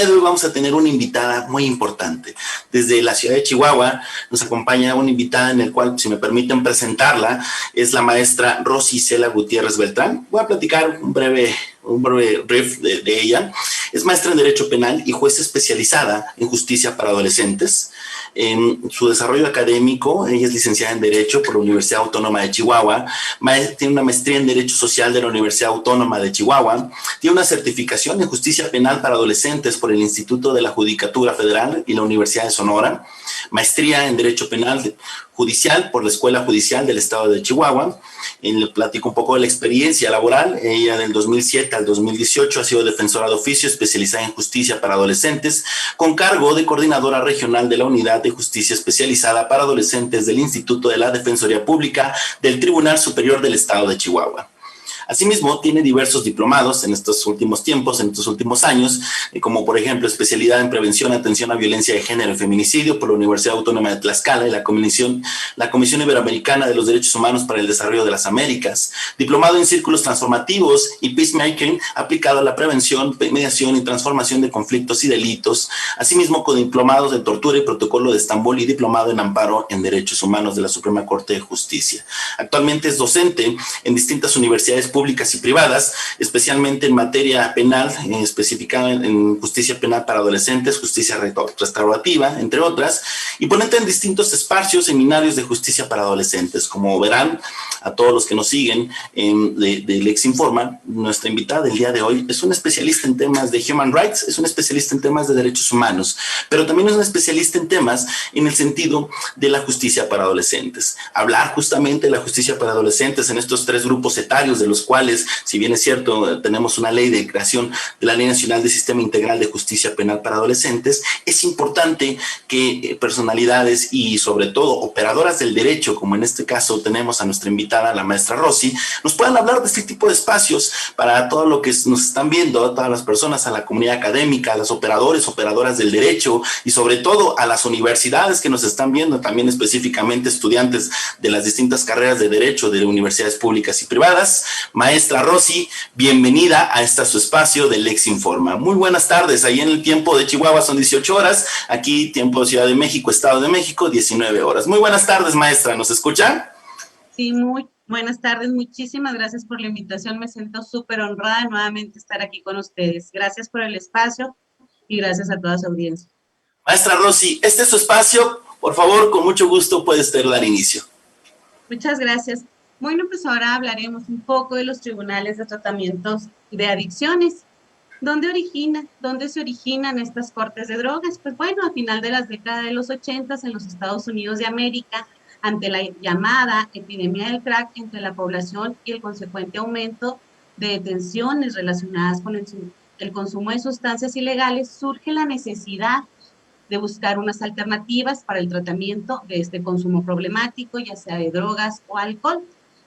día de hoy vamos a tener una invitada muy importante. Desde la ciudad de Chihuahua nos acompaña una invitada en el cual, si me permiten presentarla, es la maestra Rosy Cela Gutiérrez Beltrán. Voy a platicar un breve brief de ella. Es maestra en Derecho Penal y jueza especializada en justicia para adolescentes. En su desarrollo académico, ella es licenciada en Derecho por la Universidad Autónoma de Chihuahua, tiene una maestría en Derecho Social de la Universidad Autónoma de Chihuahua, tiene una certificación en Justicia Penal para Adolescentes por el Instituto de la Judicatura Federal y la Universidad de Sonora, maestría en Derecho Penal Judicial por la Escuela Judicial del Estado de Chihuahua. Le platico un poco de la experiencia laboral. Ella del 2007 al 2018 ha sido defensora de oficio especializada en justicia para adolescentes, con cargo de coordinadora regional de la Unidad de Justicia Especializada para Adolescentes del Instituto de la Defensoría Pública del Tribunal Superior del Estado de Chihuahua. Asimismo, tiene diversos diplomados en estos últimos tiempos, en estos últimos años, como por ejemplo especialidad en prevención, atención a violencia de género y feminicidio por la Universidad Autónoma de Tlaxcala y la Comisión Iberoamericana de los Derechos Humanos para el Desarrollo de las Américas, diplomado en círculos transformativos y peacemaking aplicado a la prevención, mediación y transformación de conflictos y delitos, asimismo con diplomados de tortura y protocolo de Estambul y diplomado en amparo en derechos humanos de la Suprema Corte de Justicia. Actualmente es docente en distintas universidades públicas y privadas, especialmente en materia penal, especificada en justicia penal para adolescentes, justicia restaurativa, entre otras, y ponente en distintos espacios, seminarios de justicia para adolescentes. Como verán, a todos los que nos siguen de Lex Informa, nuestra invitada del día de hoy es una especialista en temas de human rights, es una especialista en temas de derechos humanos, pero también es una especialista en temas en el sentido de la justicia para adolescentes. Hablar justamente de la justicia para adolescentes en estos tres grupos etarios, de los cuales, si bien es cierto, tenemos una ley de creación de la Ley Nacional de Sistema Integral de Justicia Penal para Adolescentes, es importante que personalidades y sobre todo operadoras del derecho, como en este caso tenemos a nuestra invitada, la maestra Rosy, nos puedan hablar de este tipo de espacios para todo lo que nos están viendo, a todas las personas, a la comunidad académica, a los operadoras del derecho y sobre todo a las universidades que nos están viendo, también específicamente estudiantes de las distintas carreras de derecho de universidades públicas y privadas. Maestra Rosy, bienvenida a su espacio de Lex Informa. Muy buenas tardes. Ahí en el tiempo de Chihuahua son 18 horas, aquí tiempo de Ciudad de México, Estado de México, 19 horas. Muy buenas tardes, maestra. ¿Nos escucha? Sí, muy buenas tardes. Muchísimas gracias por la invitación. Me siento súper honrada de nuevamente estar aquí con ustedes. Gracias por el espacio y gracias a toda su audiencia. Maestra Rosy, este es su espacio. Por favor, con mucho gusto puede usted dar inicio. Muchas gracias. Bueno, pues ahora hablaremos un poco de los tribunales de tratamientos de adicciones. ¿Dónde se originan estas cortes de drogas? Pues bueno, a final de las décadas de los 80 en los Estados Unidos de América, ante la llamada epidemia del crack entre la población y el consecuente aumento de detenciones relacionadas con el consumo de sustancias ilegales, surge la necesidad de buscar unas alternativas para el tratamiento de este consumo problemático, ya sea de drogas o alcohol.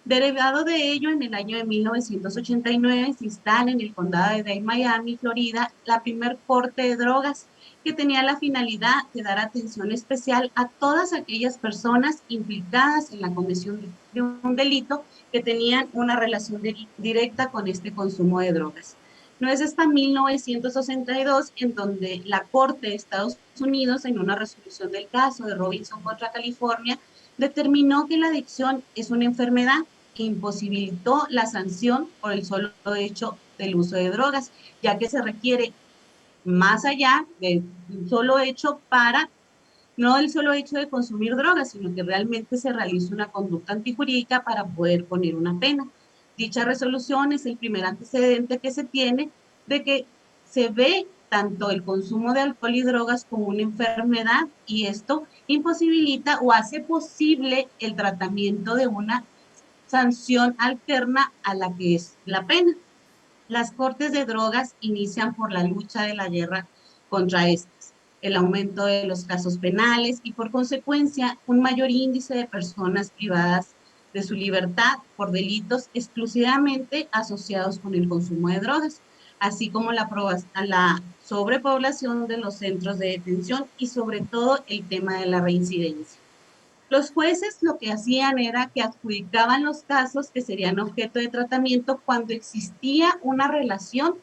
Derivado de ello, en el año de 1989 se instala en el condado de Dade, Miami, Florida, la primer corte de drogas que tenía la finalidad de dar atención especial a todas aquellas personas implicadas en la comisión de un delito que tenían una relación directa con este consumo de drogas. No es hasta 1962 en donde la Corte de Estados Unidos, en una resolución del caso de Robinson contra California, determinó que la adicción es una enfermedad que imposibilitó la sanción por el solo hecho del uso de drogas, ya que se requiere más allá de un solo hecho no el solo hecho de consumir drogas, sino que realmente se realiza una conducta antijurídica para poder poner una pena. Dicha resolución es el primer antecedente que se tiene de que se ve tanto el consumo de alcohol y drogas como una enfermedad, y esto imposibilita o hace posible el tratamiento de una sanción alterna a la que es la pena. Las cortes de drogas inician por la lucha de la guerra contra estas, el aumento de los casos penales y por consecuencia un mayor índice de personas privadas de su libertad por delitos exclusivamente asociados con el consumo de drogas, así como la sobrepoblación de los centros de detención y sobre todo el tema de la reincidencia. Los jueces lo que hacían era que adjudicaban los casos que serían objeto de tratamiento cuando existía una relación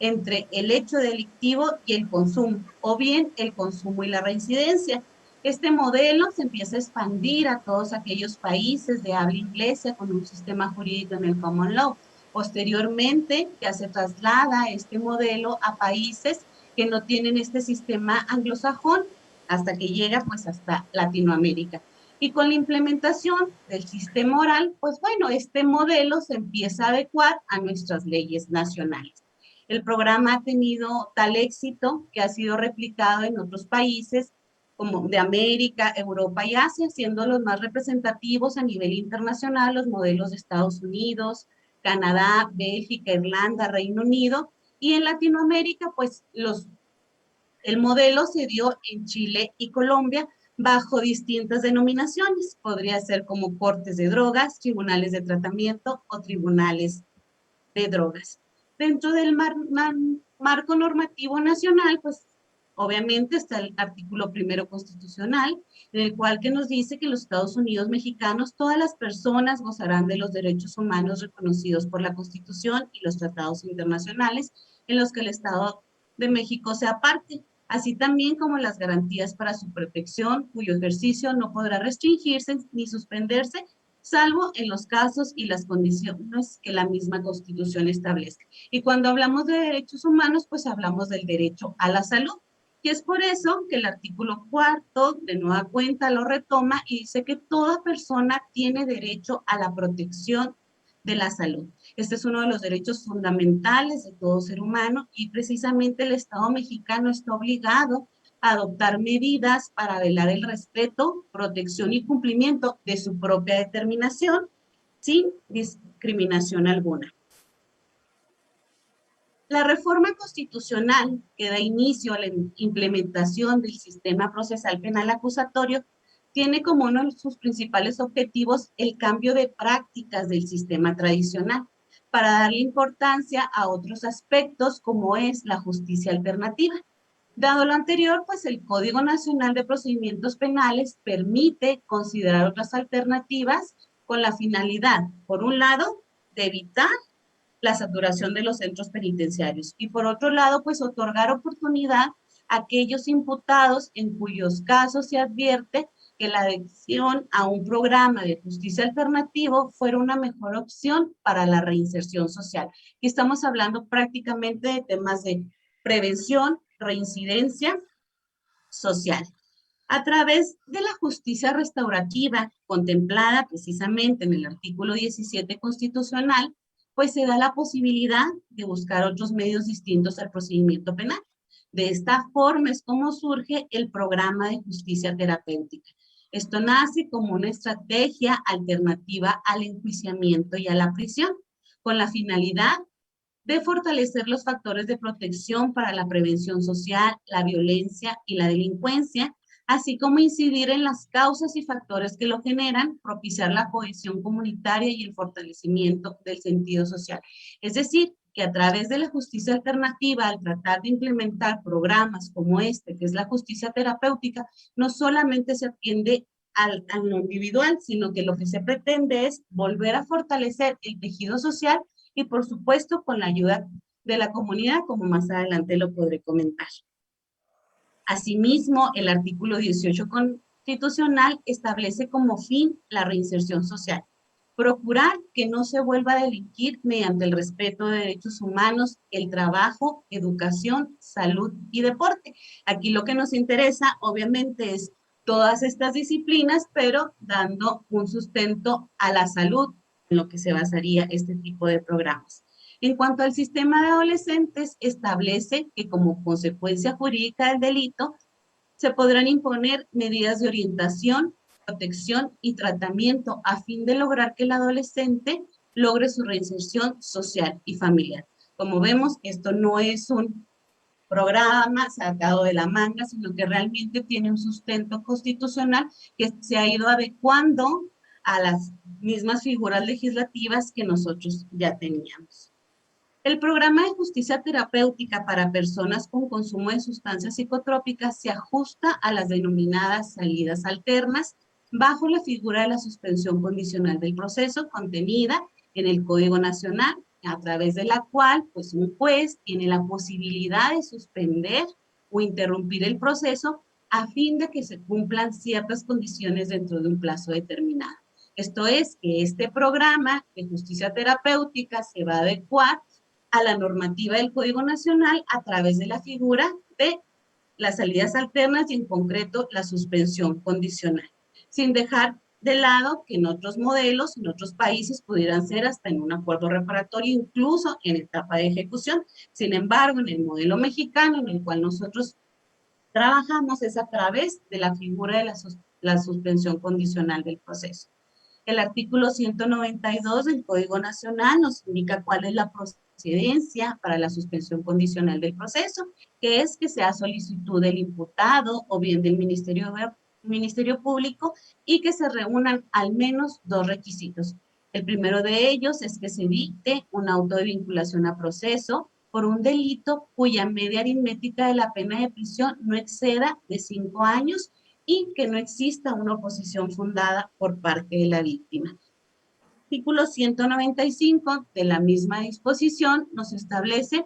entre el hecho delictivo y el consumo, o bien el consumo y la reincidencia. Este modelo se empieza a expandir a todos aquellos países de habla inglesa con un sistema jurídico en el common law. Posteriormente, ya se traslada este modelo a países que no tienen este sistema anglosajón, hasta que llega pues hasta Latinoamérica. Y con la implementación del sistema oral, pues bueno, este modelo se empieza a adecuar a nuestras leyes nacionales. El programa ha tenido tal éxito que ha sido replicado en otros países como de América, Europa y Asia, siendo los más representativos a nivel internacional los modelos de Estados Unidos, Canadá, Bélgica, Irlanda, Reino Unido, y en Latinoamérica, pues el modelo se dio en Chile y Colombia bajo distintas denominaciones. Podría ser como cortes de drogas, tribunales de tratamiento o tribunales de drogas. Dentro del marco normativo nacional, pues obviamente está el artículo primero constitucional, en el cual que nos dice que en los Estados Unidos mexicanos todas las personas gozarán de los derechos humanos reconocidos por la Constitución y los tratados internacionales en los que el Estado de México sea parte, así también como las garantías para su protección, cuyo ejercicio no podrá restringirse ni suspenderse salvo en los casos y las condiciones que la misma Constitución establezca. Y cuando hablamos de derechos humanos, pues hablamos del derecho a la salud. Y es por eso que el artículo 4 de nueva cuenta lo retoma y dice que toda persona tiene derecho a la protección de la salud. Este es uno de los derechos fundamentales de todo ser humano y precisamente el Estado mexicano está obligado a adoptar medidas para velar el respeto, protección y cumplimiento de su propia determinación sin discriminación alguna. La reforma constitucional que da inicio a la implementación del sistema procesal penal acusatorio tiene como uno de sus principales objetivos el cambio de prácticas del sistema tradicional para darle importancia a otros aspectos como es la justicia alternativa. Dado lo anterior, pues el Código Nacional de Procedimientos Penales permite considerar otras alternativas con la finalidad, por un lado, de evitar la saturación de los centros penitenciarios y por otro lado, pues otorgar oportunidad a aquellos imputados en cuyos casos se advierte que la adhesión a un programa de justicia alternativo fuera una mejor opción para la reinserción social. Y estamos hablando prácticamente de temas de prevención, reincidencia social. A través de la justicia restaurativa contemplada precisamente en el artículo 17 constitucional, pues se da la posibilidad de buscar otros medios distintos al procedimiento penal. De esta forma es como surge el programa de justicia terapéutica. Esto nace como una estrategia alternativa al enjuiciamiento y a la prisión, con la finalidad de fortalecer los factores de protección para la prevención social, la violencia y la delincuencia, así como incidir en las causas y factores que lo generan, propiciar la cohesión comunitaria y el fortalecimiento del sentido social. Es decir, que a través de la justicia alternativa, al tratar de implementar programas como este, que es la justicia terapéutica, no solamente se atiende al individual, sino que lo que se pretende es volver a fortalecer el tejido social y por supuesto con la ayuda de la comunidad, como más adelante lo podré comentar. Asimismo, el artículo 18 constitucional establece como fin la reinserción social. Procurar que no se vuelva a delinquir mediante el respeto de derechos humanos, el trabajo, educación, salud y deporte. Aquí lo que nos interesa, obviamente, es todas estas disciplinas, pero dando un sustento a la salud, en lo que se basaría este tipo de programas. En cuanto al sistema de adolescentes, establece que como consecuencia jurídica del delito, se podrán imponer medidas de orientación, protección y tratamiento a fin de lograr que el adolescente logre su reinserción social y familiar. Como vemos, esto no es un programa sacado de la manga, sino que realmente tiene un sustento constitucional que se ha ido adecuando a las mismas figuras legislativas que nosotros ya teníamos. El programa de justicia terapéutica para personas con consumo de sustancias psicotrópicas se ajusta a las denominadas salidas alternas bajo la figura de la suspensión condicional del proceso contenida en el Código Nacional a través de la cual pues un juez tiene la posibilidad de suspender o interrumpir el proceso a fin de que se cumplan ciertas condiciones dentro de un plazo determinado. Esto es que este programa de justicia terapéutica se va a adecuar a la normativa del Código Nacional a través de la figura de las salidas alternas y en concreto la suspensión condicional, sin dejar de lado que en otros modelos, en otros países pudieran ser hasta en un acuerdo reparatorio, incluso en etapa de ejecución. Sin embargo, en el modelo mexicano en el cual nosotros trabajamos es a través de la figura de la suspensión condicional del proceso. El artículo 192 del Código Nacional nos indica cuál es la procedencia para la suspensión condicional del proceso, que es que sea solicitud del imputado o bien del Ministerio Público y que se reúnan al menos dos requisitos. El primero de ellos es que se dicte un auto de vinculación a proceso por un delito cuya media aritmética de la pena de prisión no exceda de 5 años y que no exista una oposición fundada por parte de la víctima. Artículo 195 de la misma disposición nos establece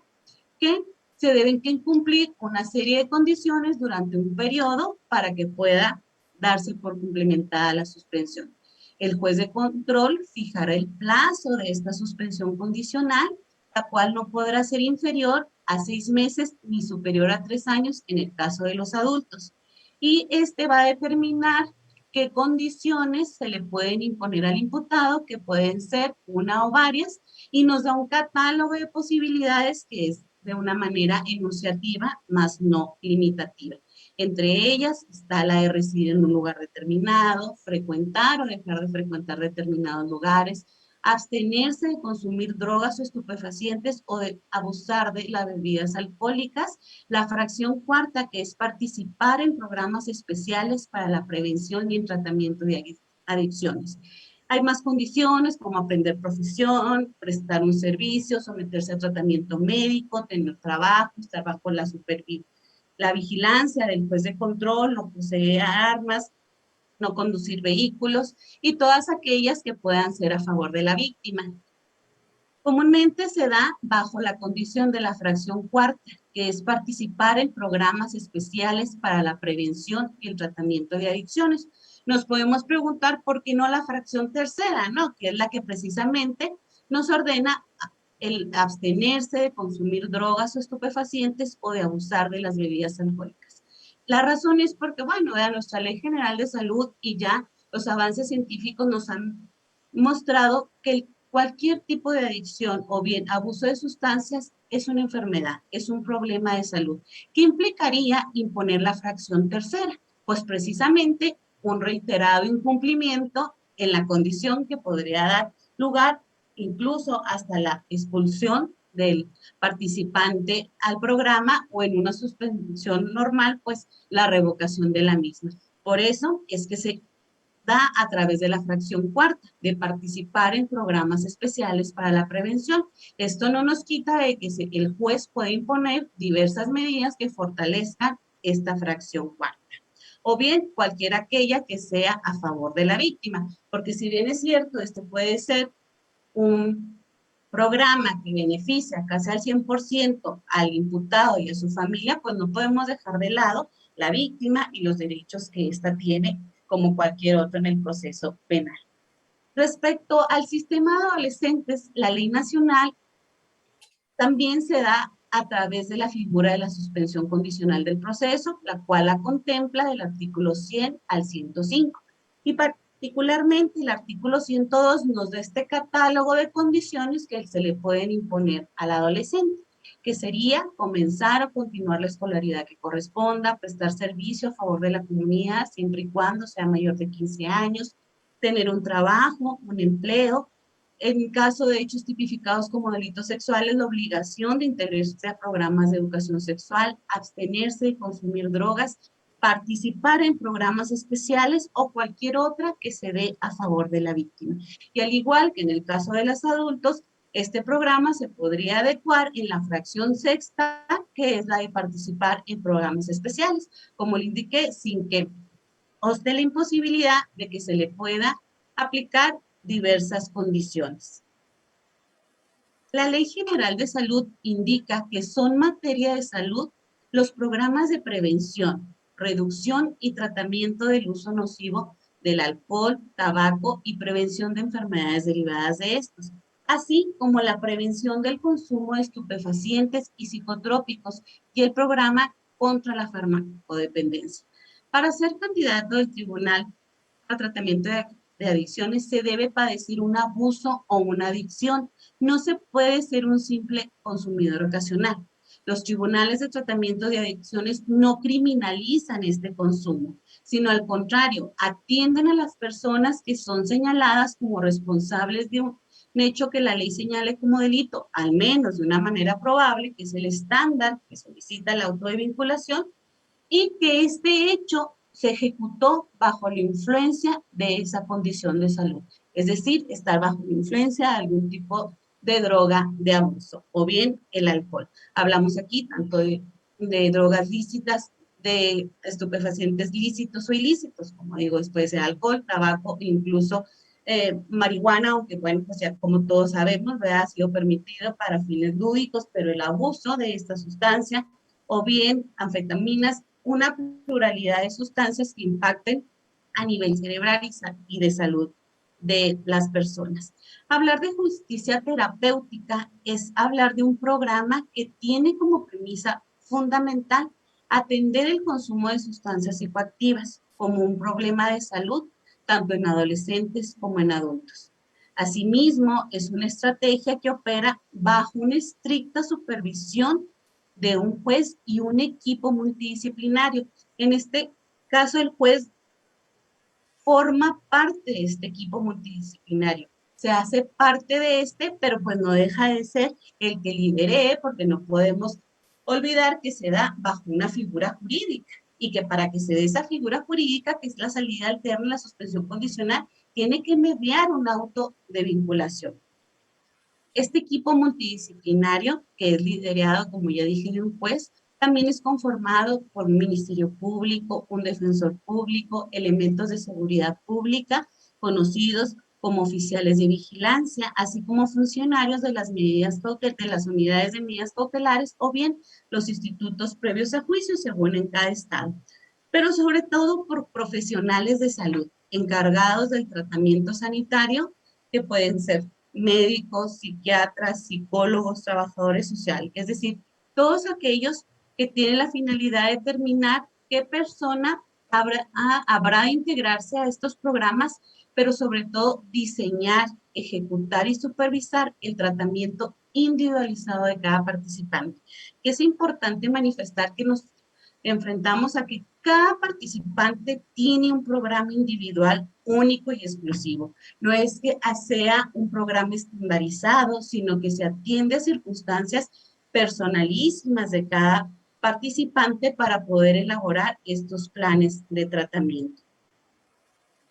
que se deben cumplir una serie de condiciones durante un periodo para que pueda darse por complementada la suspensión. El juez de control fijará el plazo de esta suspensión condicional, la cual no podrá ser inferior a 6 meses ni superior a 3 años en el caso de los adultos. Y este va a determinar qué condiciones se le pueden imponer al imputado, que pueden ser una o varias, y nos da un catálogo de posibilidades que es de una manera enunciativa, más no limitativa. Entre ellas está la de residir en un lugar determinado, frecuentar o dejar de frecuentar determinados lugares, abstenerse de consumir drogas o estupefacientes o de abusar de las bebidas alcohólicas. La fracción cuarta, que es participar en programas especiales para la prevención y el tratamiento de adicciones. Hay más condiciones como aprender profesión, prestar un servicio, someterse a tratamiento médico, tener trabajo, estar bajo la vigilancia del juez de control, no poseer armas, no conducir vehículos y todas aquellas que puedan ser a favor de la víctima. Comúnmente se da bajo la condición de la fracción cuarta, que es participar en programas especiales para la prevención y el tratamiento de adicciones. Nos podemos preguntar por qué no la fracción tercera, ¿no? Que es la que precisamente nos ordena el abstenerse de consumir drogas o estupefacientes o de abusar de las bebidas alcohólicas. La razón es porque, bueno, de nuestra Ley General de Salud y ya los avances científicos nos han mostrado que cualquier tipo de adicción o bien abuso de sustancias es una enfermedad, es un problema de salud. ¿Qué implicaría imponer la fracción tercera? Pues precisamente un reiterado incumplimiento en la condición que podría dar lugar incluso hasta la expulsión del participante al programa o en una suspensión normal, pues la revocación de la misma. Por eso es que se da a través de la fracción cuarta, de participar en programas especiales para la prevención. Esto no nos quita de que el juez puede imponer diversas medidas que fortalezcan esta fracción cuarta. O bien cualquiera aquella que sea a favor de la víctima, porque si bien es cierto, este puede ser un programa que beneficia casi al 100% al imputado y a su familia, pues no podemos dejar de lado la víctima y los derechos que ésta tiene como cualquier otro en el proceso penal. Respecto al sistema de adolescentes, la ley nacional también se da a través de la figura de la suspensión condicional del proceso, la cual la contempla del artículo 100 al 105. Y particularmente el artículo 102 nos da este catálogo de condiciones que se le pueden imponer al adolescente, que sería comenzar o continuar la escolaridad que corresponda, prestar servicio a favor de la comunidad siempre y cuando sea mayor de 15 años, tener un trabajo, un empleo, en caso de hechos tipificados como delitos sexuales, la obligación de integrarse a programas de educación sexual, abstenerse de consumir drogas, participar en programas especiales o cualquier otra que se dé a favor de la víctima. Y al igual que en el caso de los adultos, este programa se podría adecuar en la fracción sexta, que es la de participar en programas especiales, como le indiqué, sin que obste la imposibilidad de que se le pueda aplicar diversas condiciones. La Ley General de Salud indica que son materia de salud los programas de prevención, reducción y tratamiento del uso nocivo del alcohol, tabaco y prevención de enfermedades derivadas de estos, así como la prevención del consumo de estupefacientes y psicotrópicos y el programa contra la farmacodependencia. Para ser candidato del tribunal a tratamiento de adicciones se debe padecer un abuso o una adicción. No se puede ser un simple consumidor ocasional. Los tribunales de tratamiento de adicciones no criminalizan este consumo, sino al contrario, atienden a las personas que son señaladas como responsables de un hecho que la ley señale como delito, al menos de una manera probable, que es el estándar que solicita la auto de vinculación, y que este hecho se ejecutó bajo la influencia de esa condición de salud, es decir, estar bajo la influencia de algún tipo de droga de abuso o bien el alcohol. Hablamos aquí tanto de drogas lícitas, de estupefacientes lícitos o ilícitos, como digo, puede ser alcohol, tabaco, incluso marihuana, aunque bueno, pues ya como todos sabemos, ¿verdad? Ha sido permitido para fines lúdicos, pero el abuso de esta sustancia o bien anfetaminas, una pluralidad de sustancias que impacten a nivel cerebral y de salud de las personas. Hablar de justicia terapéutica es hablar de un programa que tiene como premisa fundamental atender el consumo de sustancias psicoactivas como un problema de salud, tanto en adolescentes como en adultos. Asimismo, es una estrategia que opera bajo una estricta supervisión de un juez y un equipo multidisciplinario. En este caso, el juez forma parte de este equipo multidisciplinario. Se hace parte de este, pero pues no deja de ser el que lidere, porque no podemos olvidar que se da bajo una figura jurídica y que para que se dé esa figura jurídica, que es la salida alterna, la suspensión condicional, tiene que mediar un auto de vinculación. Este equipo multidisciplinario, que es liderado, como ya dije, de un juez, también es conformado por un ministerio público, un defensor público, elementos de seguridad pública, conocidos como oficiales de vigilancia, así como funcionarios de las unidades de medidas cautelares o bien los institutos previos a juicio, según en cada estado. Pero sobre todo por profesionales de salud encargados del tratamiento sanitario, que pueden ser médicos, psiquiatras, psicólogos, trabajadores sociales, es decir, todos aquellos que tienen la finalidad de determinar qué persona habrá de integrarse a estos programas, pero sobre todo diseñar, ejecutar y supervisar el tratamiento individualizado de cada participante. Que es importante manifestar que nos enfrentamos a que cada participante tiene un programa individual único y exclusivo. No es que sea un programa estandarizado, sino que se atiende a circunstancias personalísimas de cada participante para poder elaborar estos planes de tratamiento.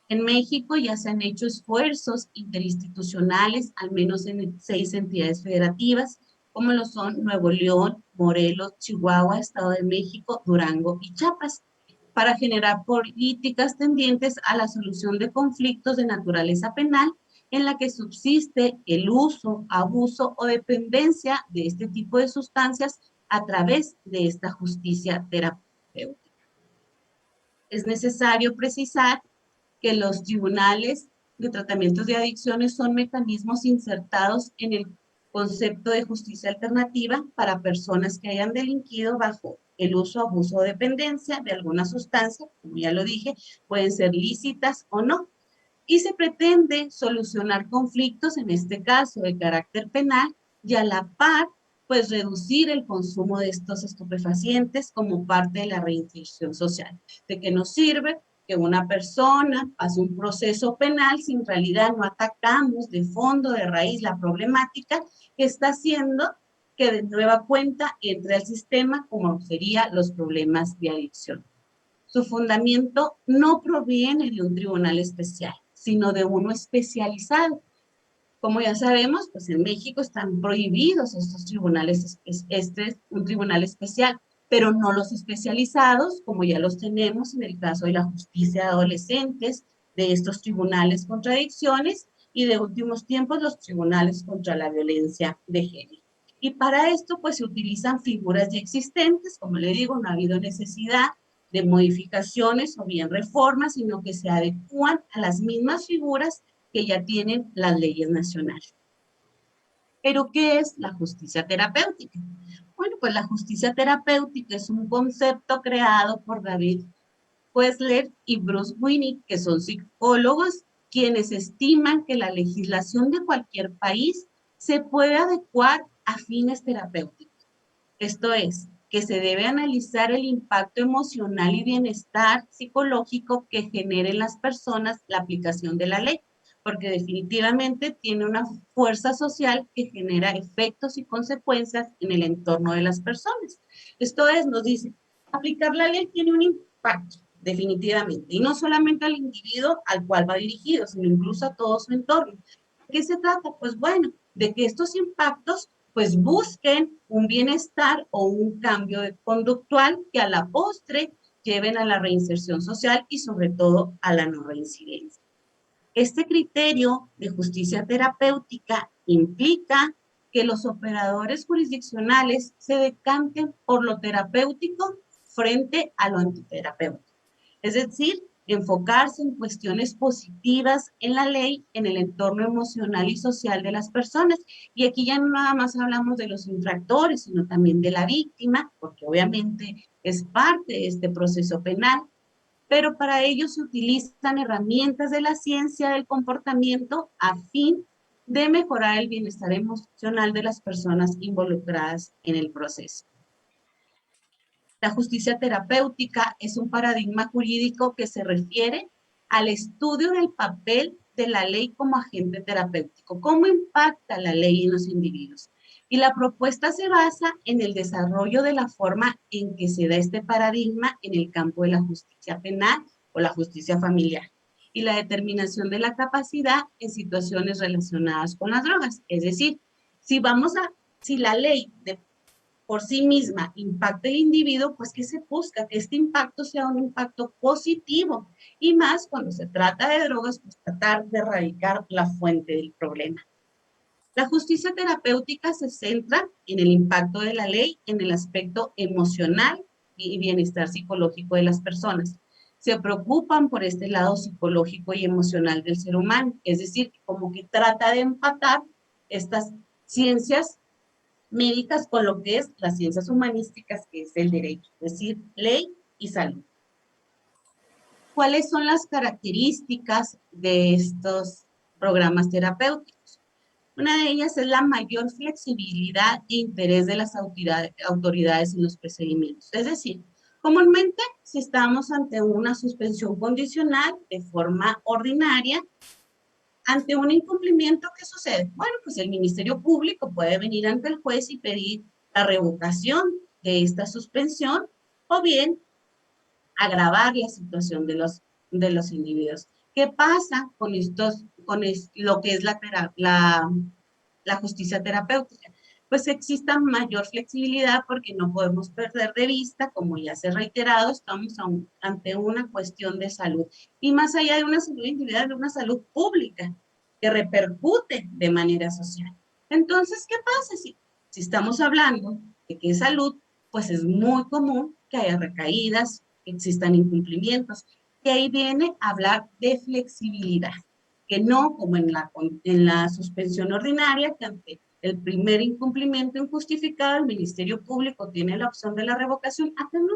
En México ya se han hecho esfuerzos interinstitucionales, al menos en 6 entidades federativas, como lo son Nuevo León, Morelos, Chihuahua, Estado de México, Durango y Chiapas, para generar políticas tendientes a la solución de conflictos de naturaleza penal en la que subsiste el uso, abuso o dependencia de este tipo de sustancias a través de esta justicia terapéutica. Es necesario precisar que los tribunales de tratamientos de adicciones son mecanismos insertados en el concepto de justicia alternativa para personas que hayan delinquido bajo el uso, abuso o dependencia de alguna sustancia, como ya lo dije, pueden ser lícitas o no, y se pretende solucionar conflictos, en este caso de carácter penal, y a la par, pues reducir el consumo de estos estupefacientes como parte de la reinserción social. ¿De qué nos sirve que una persona pase un proceso penal si en realidad no atacamos de fondo, de raíz, la problemática que está haciendo que de nueva cuenta entre al sistema como serían los problemas de adicción? Su fundamento no proviene de un tribunal especial, sino de uno especializado. Como ya sabemos, pues en México están prohibidos estos tribunales, este es un tribunal especial, pero no los especializados, como ya los tenemos en el caso de la justicia de adolescentes, de estos tribunales contra adicciones, y de últimos tiempos los tribunales contra la violencia de género. Y para esto pues se utilizan figuras ya existentes, como le digo, no ha habido necesidad de modificaciones o bien reformas, sino que se adecúan a las mismas figuras que ya tienen las leyes nacionales. ¿Pero qué es la justicia terapéutica? Bueno, pues la justicia terapéutica es un concepto creado por David Wessler y Bruce Winnick, que son psicólogos, quienes estiman que la legislación de cualquier país se puede adecuar a fines terapéuticos. Esto es, que se debe analizar el impacto emocional y bienestar psicológico que genere en las personas la aplicación de la ley, porque definitivamente tiene una fuerza social que genera efectos y consecuencias en el entorno de las personas. Esto es, nos dice, aplicar la ley tiene un impacto, definitivamente, y no solamente al individuo al cual va dirigido, sino incluso a todo su entorno. ¿De qué se trata? Pues bueno, de que estos impactos pues busquen un bienestar o un cambio conductual que a la postre lleven a la reinserción social y sobre todo a la no reincidencia. Este criterio de justicia terapéutica implica que los operadores jurisdiccionales se decanten por lo terapéutico frente a lo antiterapéutico. Es decir, enfocarse en cuestiones positivas en la ley, en el entorno emocional y social de las personas. Y aquí ya no nada más hablamos de los infractores, sino también de la víctima, porque obviamente es parte de este proceso penal, pero para ello se utilizan herramientas de la ciencia del comportamiento a fin de mejorar el bienestar emocional de las personas involucradas en el proceso. La justicia terapéutica es un paradigma jurídico que se refiere al estudio del papel de la ley como agente terapéutico, cómo impacta la ley en los individuos. Y la propuesta se basa en el desarrollo de la forma en que se da este paradigma en el campo de la justicia penal o la justicia familiar y la determinación de la capacidad en situaciones relacionadas con las drogas. Es decir, si la ley por sí misma impacta el individuo, pues que se busca que este impacto sea un impacto positivo y más cuando se trata de drogas, pues tratar de erradicar la fuente del problema. La justicia terapéutica se centra en el impacto de la ley en el aspecto emocional y bienestar psicológico de las personas. Se preocupan por este lado psicológico y emocional del ser humano, es decir, como que trata de empatar estas ciencias médicas con lo que es las ciencias humanísticas, que es el derecho, es decir, ley y salud. ¿Cuáles son las características de estos programas terapéuticos? Una de ellas es la mayor flexibilidad e interés de las autoridades en los procedimientos. Es decir, comúnmente si estamos ante una suspensión condicional de forma ordinaria, ante un incumplimiento, ¿qué sucede? Bueno, pues el Ministerio Público puede venir ante el juez y pedir la revocación de esta suspensión o bien agravar la situación de los individuos. ¿Qué pasa con lo que es la justicia terapéutica? Pues exista mayor flexibilidad porque no podemos perder de vista, como ya se ha reiterado, estamos ante una cuestión de salud. Y más allá de una salud individual, de una salud pública que repercute de manera social. Entonces, ¿qué pasa? Si estamos hablando de que es salud, pues es muy común que haya recaídas, que existan incumplimientos. Y ahí viene a hablar de flexibilidad, que no como en la suspensión ordinaria, que ante el primer incumplimiento injustificado, el Ministerio Público tiene la opción de la revocación. Acá no.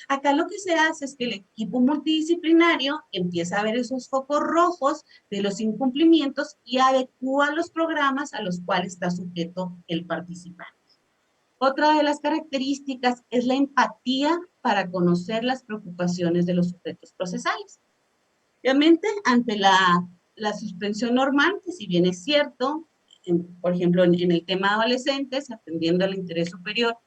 Acá lo que se hace es que el equipo multidisciplinario empieza a ver esos focos rojos de los incumplimientos y adecúa los programas a los cuales está sujeto el participante. Otra de las características es la empatía para conocer las preocupaciones de los sujetos procesales. Obviamente, ante la suspensión normal, que si bien es cierto, por ejemplo, en el tema de adolescentes, atendiendo al interés superior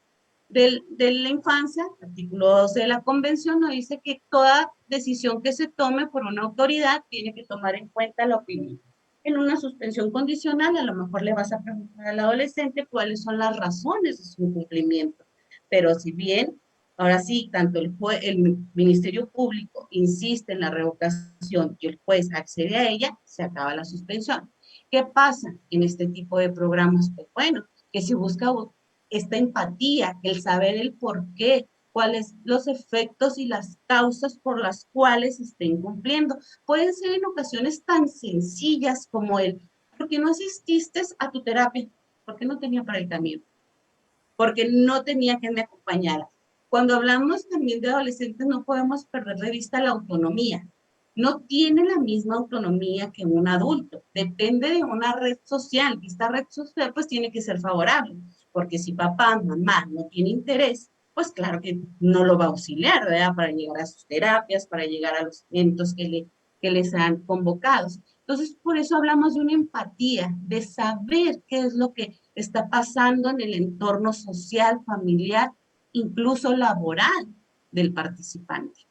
de la infancia, el artículo 12 de la Convención nos dice que toda decisión que se tome por una autoridad tiene que tomar en cuenta la opinión. En una suspensión condicional, a lo mejor le vas a preguntar al adolescente cuáles son las razones de su incumplimiento. Pero si bien, ahora sí, tanto el Ministerio Público insiste en la revocación y el juez accede a ella, se acaba la suspensión. ¿Qué pasa en este tipo de programas? Pues bueno, que se busca esta empatía, el saber el por qué, cuáles los efectos y las causas por las cuales se estén cumpliendo. Pueden ser en ocasiones tan sencillas como ¿por qué no asististe a tu terapia? ¿Por qué no tenía para el camino? Porque no tenía quien me acompañara. Cuando hablamos también de adolescentes, no podemos perder de vista la autonomía. No tiene la misma autonomía que un adulto. Depende de una red social. Y esta red social pues tiene que ser favorable. Porque si papá, mamá no tiene interés, pues claro que no lo va a auxiliar, ¿verdad? Para llegar a sus terapias, para llegar a los eventos que les han convocado. Entonces, por eso hablamos de una empatía, de saber qué es lo que está pasando en el entorno social, familiar, incluso laboral del participante.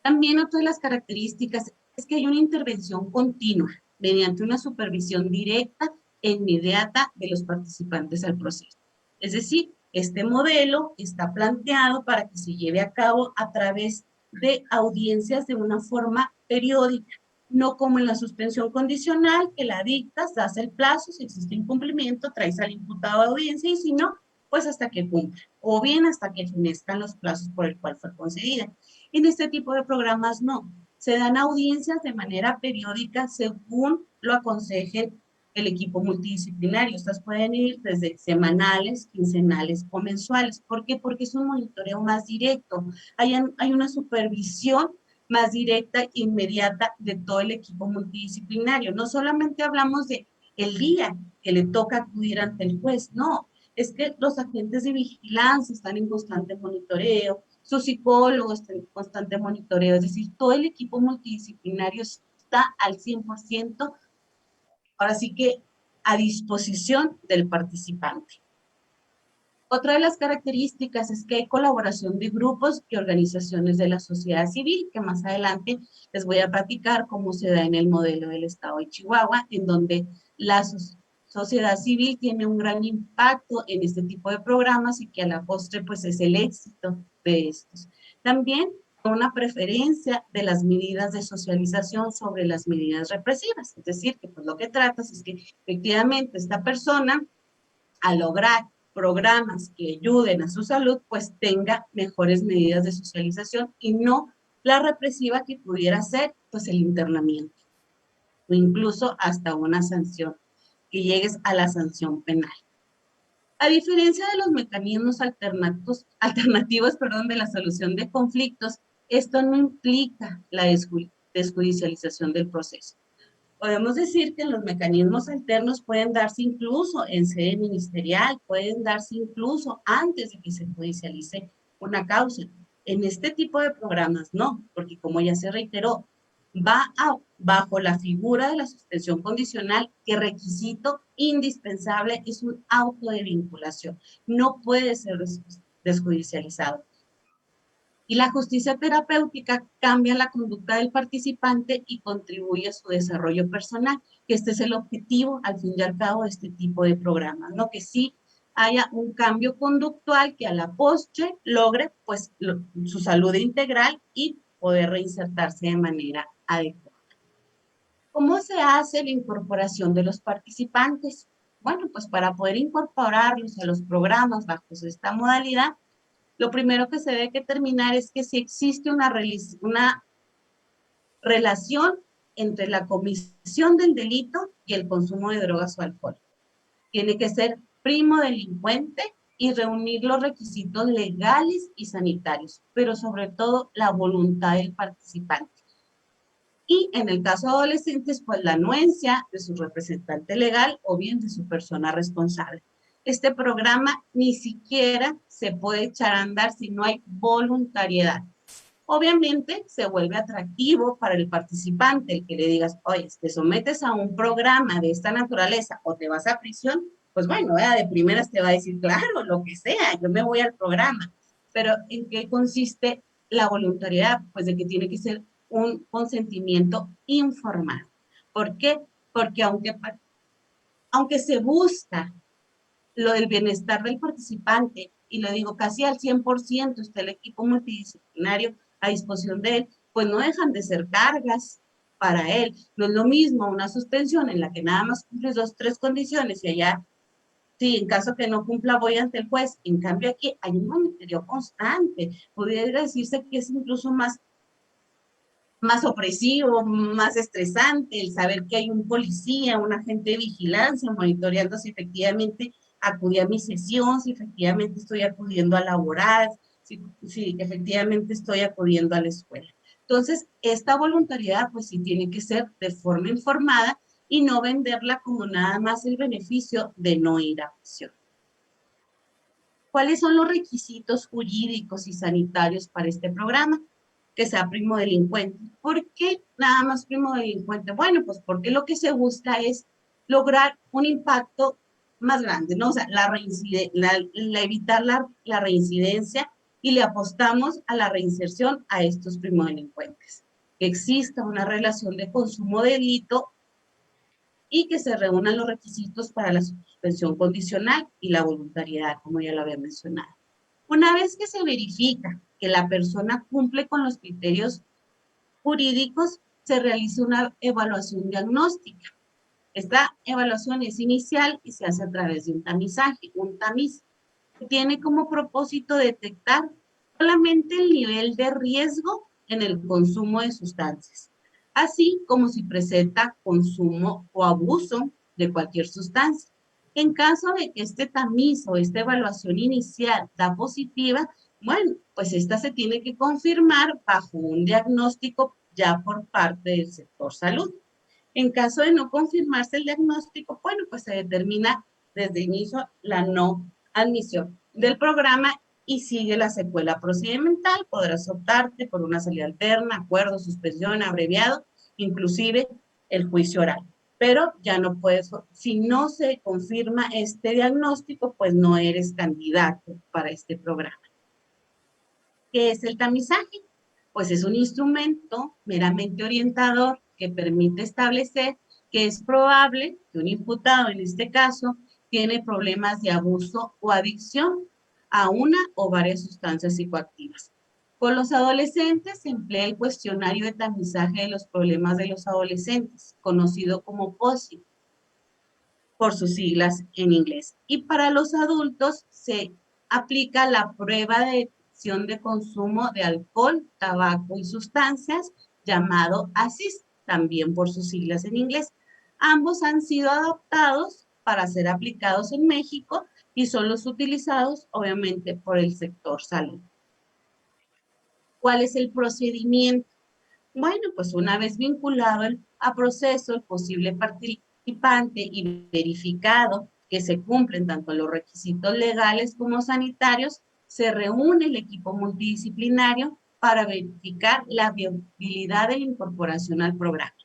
También otra de las características es que hay una intervención continua mediante una supervisión directa e inmediata de los participantes al proceso. Es decir, este modelo está planteado para que se lleve a cabo a través de audiencias de una forma periódica, no como en la suspensión condicional, que la dictas, das el plazo, si existe incumplimiento, traes al imputado a audiencia y si no, pues hasta que cumpla, o bien hasta que finezcan los plazos por el cual fue concedida. En este tipo de programas no. Se dan audiencias de manera periódica según lo aconsejen el equipo multidisciplinario. Estas pueden ir desde semanales, quincenales o mensuales. ¿Por qué? Porque es un monitoreo más directo. Hay una supervisión más directa e inmediata de todo el equipo multidisciplinario. No solamente hablamos de el día que le toca acudir ante el juez, no. Es que los agentes de vigilancia están en constante monitoreo, sus psicólogos están en constante monitoreo, es decir, todo el equipo multidisciplinario está al 100%, ahora sí que a disposición del participante. Otra de las características es que hay colaboración de grupos y organizaciones de la sociedad civil, que más adelante les voy a platicar cómo se da en el modelo del estado de Chihuahua, en donde la sociedad civil tiene un gran impacto en este tipo de programas y que a la postre pues es el éxito de estos. También una preferencia de las medidas de socialización sobre las medidas represivas, es decir, que pues lo que tratas es que efectivamente esta persona a lograr programas que ayuden a su salud, pues tenga mejores medidas de socialización y no la represiva que pudiera ser pues el internamiento o incluso hasta una sanción, que llegues a la sanción penal. A diferencia de los mecanismos alternativos de la solución de conflictos, esto no implica la desjudicialización del proceso. Podemos decir que los mecanismos alternos pueden darse incluso en sede ministerial, pueden darse incluso antes de que se judicialice una causa. En este tipo de programas no, porque como ya se reiteró, bajo la figura de la suspensión condicional, que requisito indispensable es un auto de vinculación. No puede ser desjudicializado. Y la justicia terapéutica cambia la conducta del participante y contribuye a su desarrollo personal, que este es el objetivo, al fin y al cabo, de este tipo de programas, ¿no? Que sí haya un cambio conductual que a la postre logre, pues, su salud integral y poder reinsertarse de manera adecuada. ¿Cómo se hace la incorporación de los participantes? Bueno, pues para poder incorporarlos a los programas bajo esta modalidad, lo primero que se debe determinar es que si existe una relación entre la comisión del delito y el consumo de drogas o alcohol. Tiene que ser primo delincuente y reunir los requisitos legales y sanitarios, pero sobre todo la voluntad del participante. Y en el caso de adolescentes, pues la anuencia de su representante legal o bien de su persona responsable. Este programa ni siquiera se puede echar a andar si no hay voluntariedad. Obviamente se vuelve atractivo para el participante el que le digas, oye, te sometes a un programa de esta naturaleza o te vas a prisión, pues bueno, de primeras te va a decir, claro, lo que sea, yo me voy al programa. Pero ¿en qué consiste la voluntariedad? Pues de que tiene que ser un consentimiento informado. ¿Por qué? Porque aunque se busca lo del bienestar del participante, y lo digo casi al 100%, está el equipo multidisciplinario a disposición de él, pues no dejan de ser cargas, para él. No es lo mismo una suspensión en la que nada más cumples 2, 3 condiciones y allá, sí, en caso que no cumpla, voy ante el juez. En cambio, aquí hay un monitoreo constante. Pudiera decirse que es incluso más opresivo, más estresante, el saber que hay un policía, un agente de vigilancia monitoreando si efectivamente acudí a mi sesión, si efectivamente estoy acudiendo a laborar, si efectivamente estoy acudiendo a la escuela. Entonces, esta voluntariedad, pues sí tiene que ser de forma informada y no venderla como nada más el beneficio de no ir a prisión. ¿Cuáles son los requisitos jurídicos y sanitarios para este programa? Que sea primo delincuente. ¿Por qué nada más primo delincuente? Bueno, pues porque lo que se busca es lograr un impacto más grande, ¿no? O sea, evitar la reincidencia y le apostamos a la reinserción a estos primo delincuentes. Que exista una relación de consumo de delito y que se reúnan los requisitos para la suspensión condicional y la voluntariedad, como ya lo había mencionado. Una vez que se verifica que la persona cumple con los criterios jurídicos, se realiza una evaluación diagnóstica. Esta evaluación es inicial y se hace a través de un tamizaje, un tamiz, que tiene como propósito detectar solamente el nivel de riesgo en el consumo de sustancias, así como si presenta consumo o abuso de cualquier sustancia. En caso de que este tamiz o esta evaluación inicial da positiva, bueno, pues esta se tiene que confirmar bajo un diagnóstico ya por parte del sector salud. En caso de no confirmarse el diagnóstico, bueno, pues se determina desde inicio la no admisión del programa y sigue la secuela procedimental. Podrás optarte por una salida alterna, acuerdo, suspensión, abreviado, inclusive el juicio oral. Pero ya no puedes, si no se confirma este diagnóstico, pues no eres candidato para este programa. ¿Qué es el tamizaje? Pues es un instrumento meramente orientador que permite establecer que es probable que un imputado, en este caso, tiene problemas de abuso o adicción a una o varias sustancias psicoactivas. Con los adolescentes se emplea el cuestionario de tamizaje de los problemas de los adolescentes, conocido como POSI, por sus siglas en inglés. Y para los adultos se aplica la prueba de detección de consumo de alcohol, tabaco y sustancias, llamado ASIS, también por sus siglas en inglés. Ambos han sido adaptados para ser aplicados en México y son los utilizados, obviamente, por el sector salud. ¿Cuál es el procedimiento? Bueno, pues una vez vinculado a proceso, el posible participante y verificado que se cumplen tanto los requisitos legales como sanitarios, se reúne el equipo multidisciplinario para verificar la viabilidad de la incorporación al programa.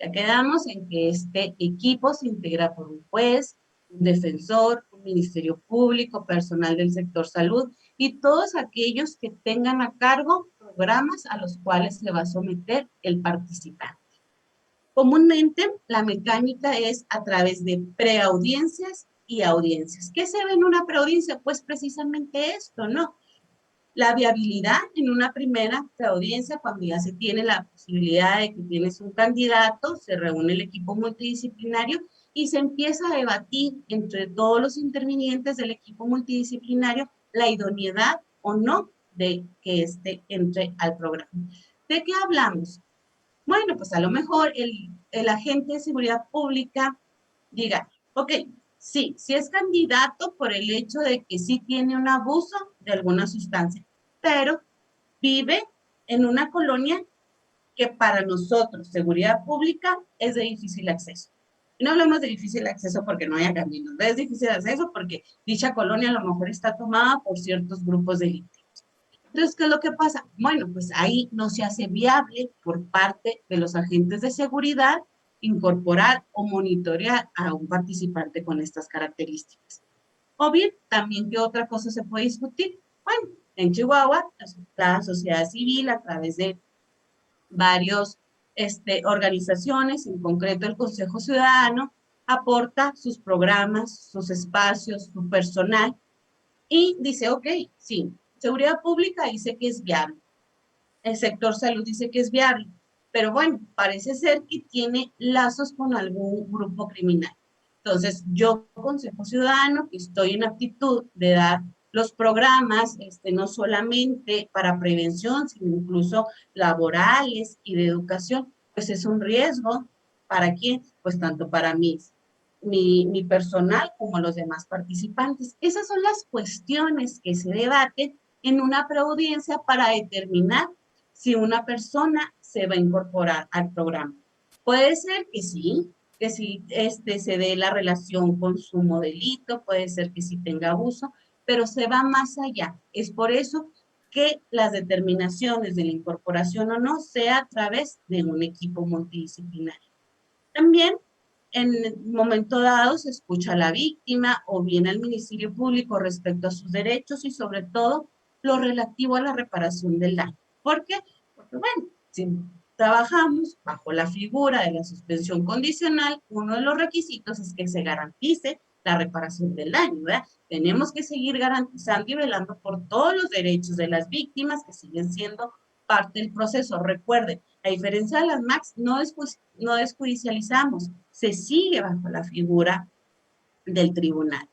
Ya quedamos en que este equipo se integra por un juez, un defensor, un ministerio público, personal del sector salud y todos aquellos que tengan a cargo programas a los cuales se va a someter el participante. Comúnmente, la mecánica es a través de preaudiencias y audiencias. ¿Qué se ve en una preaudiencia? Pues precisamente esto, ¿no? La viabilidad en una primera preaudiencia, cuando ya se tiene la posibilidad de que tienes un candidato, se reúne el equipo multidisciplinario y se empieza a debatir entre todos los intervinientes del equipo multidisciplinario la idoneidad o no de que éste entre al programa. ¿De qué hablamos? Bueno, pues a lo mejor el agente de seguridad pública diga, ok, sí es candidato por el hecho de que sí tiene un abuso de alguna sustancia, pero vive en una colonia que para nosotros, seguridad pública, es de difícil acceso. No hablamos de difícil acceso porque no haya caminos, es difícil acceso porque dicha colonia a lo mejor está tomada por ciertos grupos delictivos. Entonces, ¿qué es lo que pasa? Bueno, pues ahí no se hace viable por parte de los agentes de seguridad incorporar o monitorear a un participante con estas características. O bien, también, ¿qué otra cosa se puede discutir? Bueno, en Chihuahua, la sociedad civil, a través de varias organizaciones, en concreto el Consejo Ciudadano, aporta sus programas, sus espacios, su personal, y dice, ok, sí, seguridad pública dice que es viable, el sector salud dice que es viable, pero bueno, parece ser que tiene lazos con algún grupo criminal. Entonces, yo, Consejo Ciudadano, que estoy en aptitud de dar los programas, no solamente para prevención, sino incluso laborales y de educación, pues es un riesgo. ¿Para quién? Pues tanto para mi personal como los demás participantes. Esas son las cuestiones que se debaten en una preaudiencia para determinar si una persona se va a incorporar al programa. Puede ser que sí se dé la relación con su delito, puede ser que sí tenga abuso, pero se va más allá. Es por eso que las determinaciones de la incorporación o no sea a través de un equipo multidisciplinario. También en el momento dado se escucha a la víctima o bien al Ministerio Público respecto a sus derechos y sobre todo lo relativo a la reparación del daño. ¿Por qué? Porque bueno, si trabajamos bajo la figura de la suspensión condicional, uno de los requisitos es que se garantice la reparación del daño, ¿verdad? Tenemos que seguir garantizando y velando por todos los derechos de las víctimas que siguen siendo parte del proceso. Recuerden, a diferencia de las MACs, no desjudicializamos, se sigue bajo la figura del tribunal.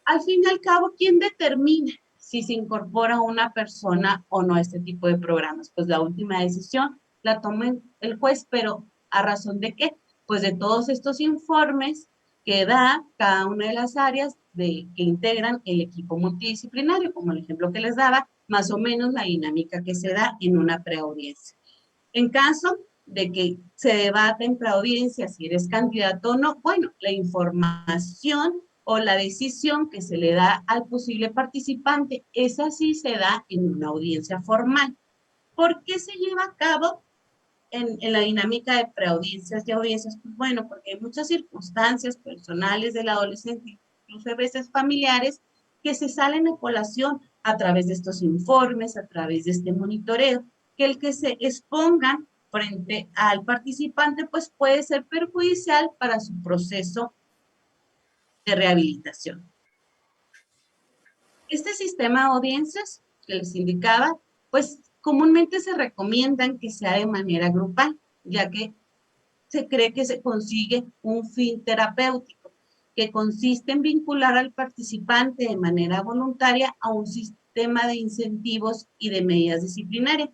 Al fin y al cabo, ¿quién determina si se incorpora una persona o no a este tipo de programas? Pues la última decisión la toma el juez, pero ¿a razón de qué? Pues de todos estos informes que da cada una de las áreas que integran el equipo multidisciplinario, como el ejemplo que les daba, más o menos la dinámica que se da en una preaudiencia. En caso de que se debata en preaudiencia si eres candidato o no, bueno, la información o la decisión que se le da al posible participante, esa sí se da en una audiencia formal. ¿Por qué se lleva a cabo en la dinámica de preaudiencias y audiencias? Pues bueno, porque hay muchas circunstancias personales del adolescente, incluso a veces familiares, que se salen a colación a través de estos informes, a través de este monitoreo, que el que se expongan frente al participante, pues puede ser perjudicial para su proceso de rehabilitación. Este sistema de audiencias que les indicaba, pues comúnmente se recomiendan que sea de manera grupal, ya que se cree que se consigue un fin terapéutico, que consiste en vincular al participante de manera voluntaria a un sistema de incentivos y de medidas disciplinarias.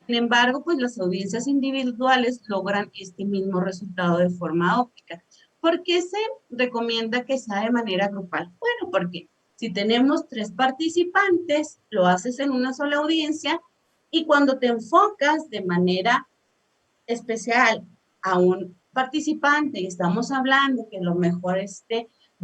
Sin embargo, pues las audiencias individuales logran este mismo resultado de forma óptica. ¿Por qué se recomienda que sea de manera grupal? Bueno, porque si tenemos 3 participantes, lo haces en una sola audiencia y cuando te enfocas de manera especial a un participante y estamos hablando que a lo mejor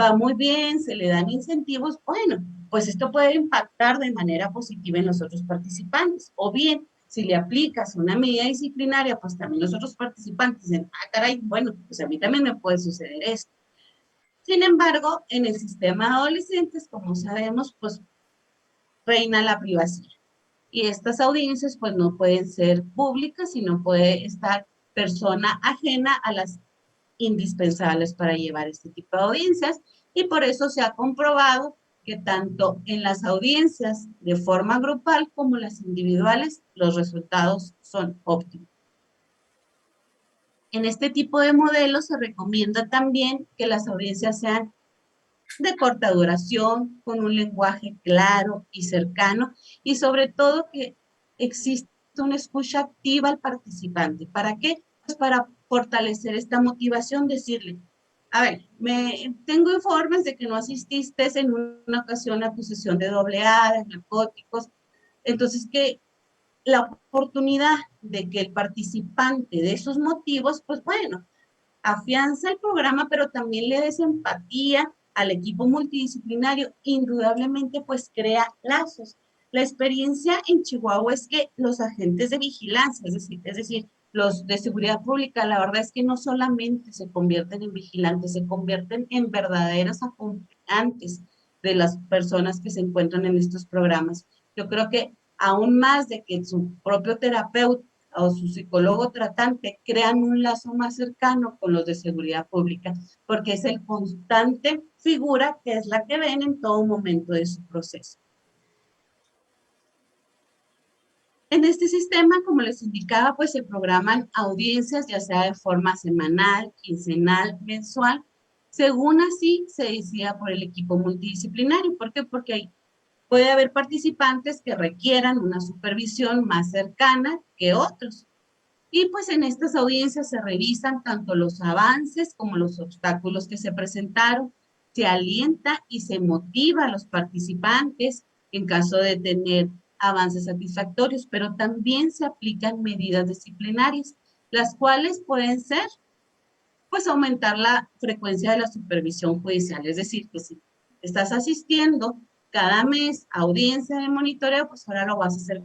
va muy bien, se le dan incentivos, bueno, pues esto puede impactar de manera positiva en los otros participantes. O bien, si le aplicas una medida disciplinaria, pues también los otros participantes dicen, ah, caray, bueno, pues a mí también me puede suceder esto. Sin embargo, en el sistema de adolescentes, como sabemos, pues reina la privacidad. Y estas audiencias pues no pueden ser públicas, sino puede estar persona ajena a las indispensables para llevar este tipo de audiencias. Y por eso se ha comprobado que tanto en las audiencias de forma grupal como las individuales, los resultados son óptimos. En este tipo de modelos se recomienda también que las audiencias sean de corta duración, con un lenguaje claro y cercano, y sobre todo que exista una escucha activa al participante. ¿Para qué? Pues para fortalecer esta motivación, decirle, a ver, tengo informes de que no asististe en una ocasión a tu sesión de AA, de narcóticos, entonces que la oportunidad de que el participante de esos motivos, pues bueno, afianza el programa, pero también le des empatía al equipo multidisciplinario, indudablemente pues crea lazos. La experiencia en Chihuahua es que los agentes de vigilancia, es decir, los de seguridad pública, la verdad es que no solamente se convierten en vigilantes, se convierten en verdaderos acompañantes de las personas que se encuentran en estos programas. Yo creo que aún más de que su propio terapeuta o su psicólogo tratante crean un lazo más cercano con los de seguridad pública, porque es el constante figura que es la que ven en todo momento de su proceso. En este sistema, como les indicaba, pues se programan audiencias, ya sea de forma semanal, quincenal, mensual, según así se decida por el equipo multidisciplinario. ¿Por qué? Porque puede haber participantes que requieran una supervisión más cercana que otros. Y pues en estas audiencias se revisan tanto los avances como los obstáculos que se presentaron, se alienta y se motiva a los participantes en caso de tener avances satisfactorios, pero también se aplican medidas disciplinarias, las cuales pueden ser, pues, aumentar la frecuencia de la supervisión judicial, es decir, que si estás asistiendo cada mes a audiencia de monitoreo, pues ahora lo vas a hacer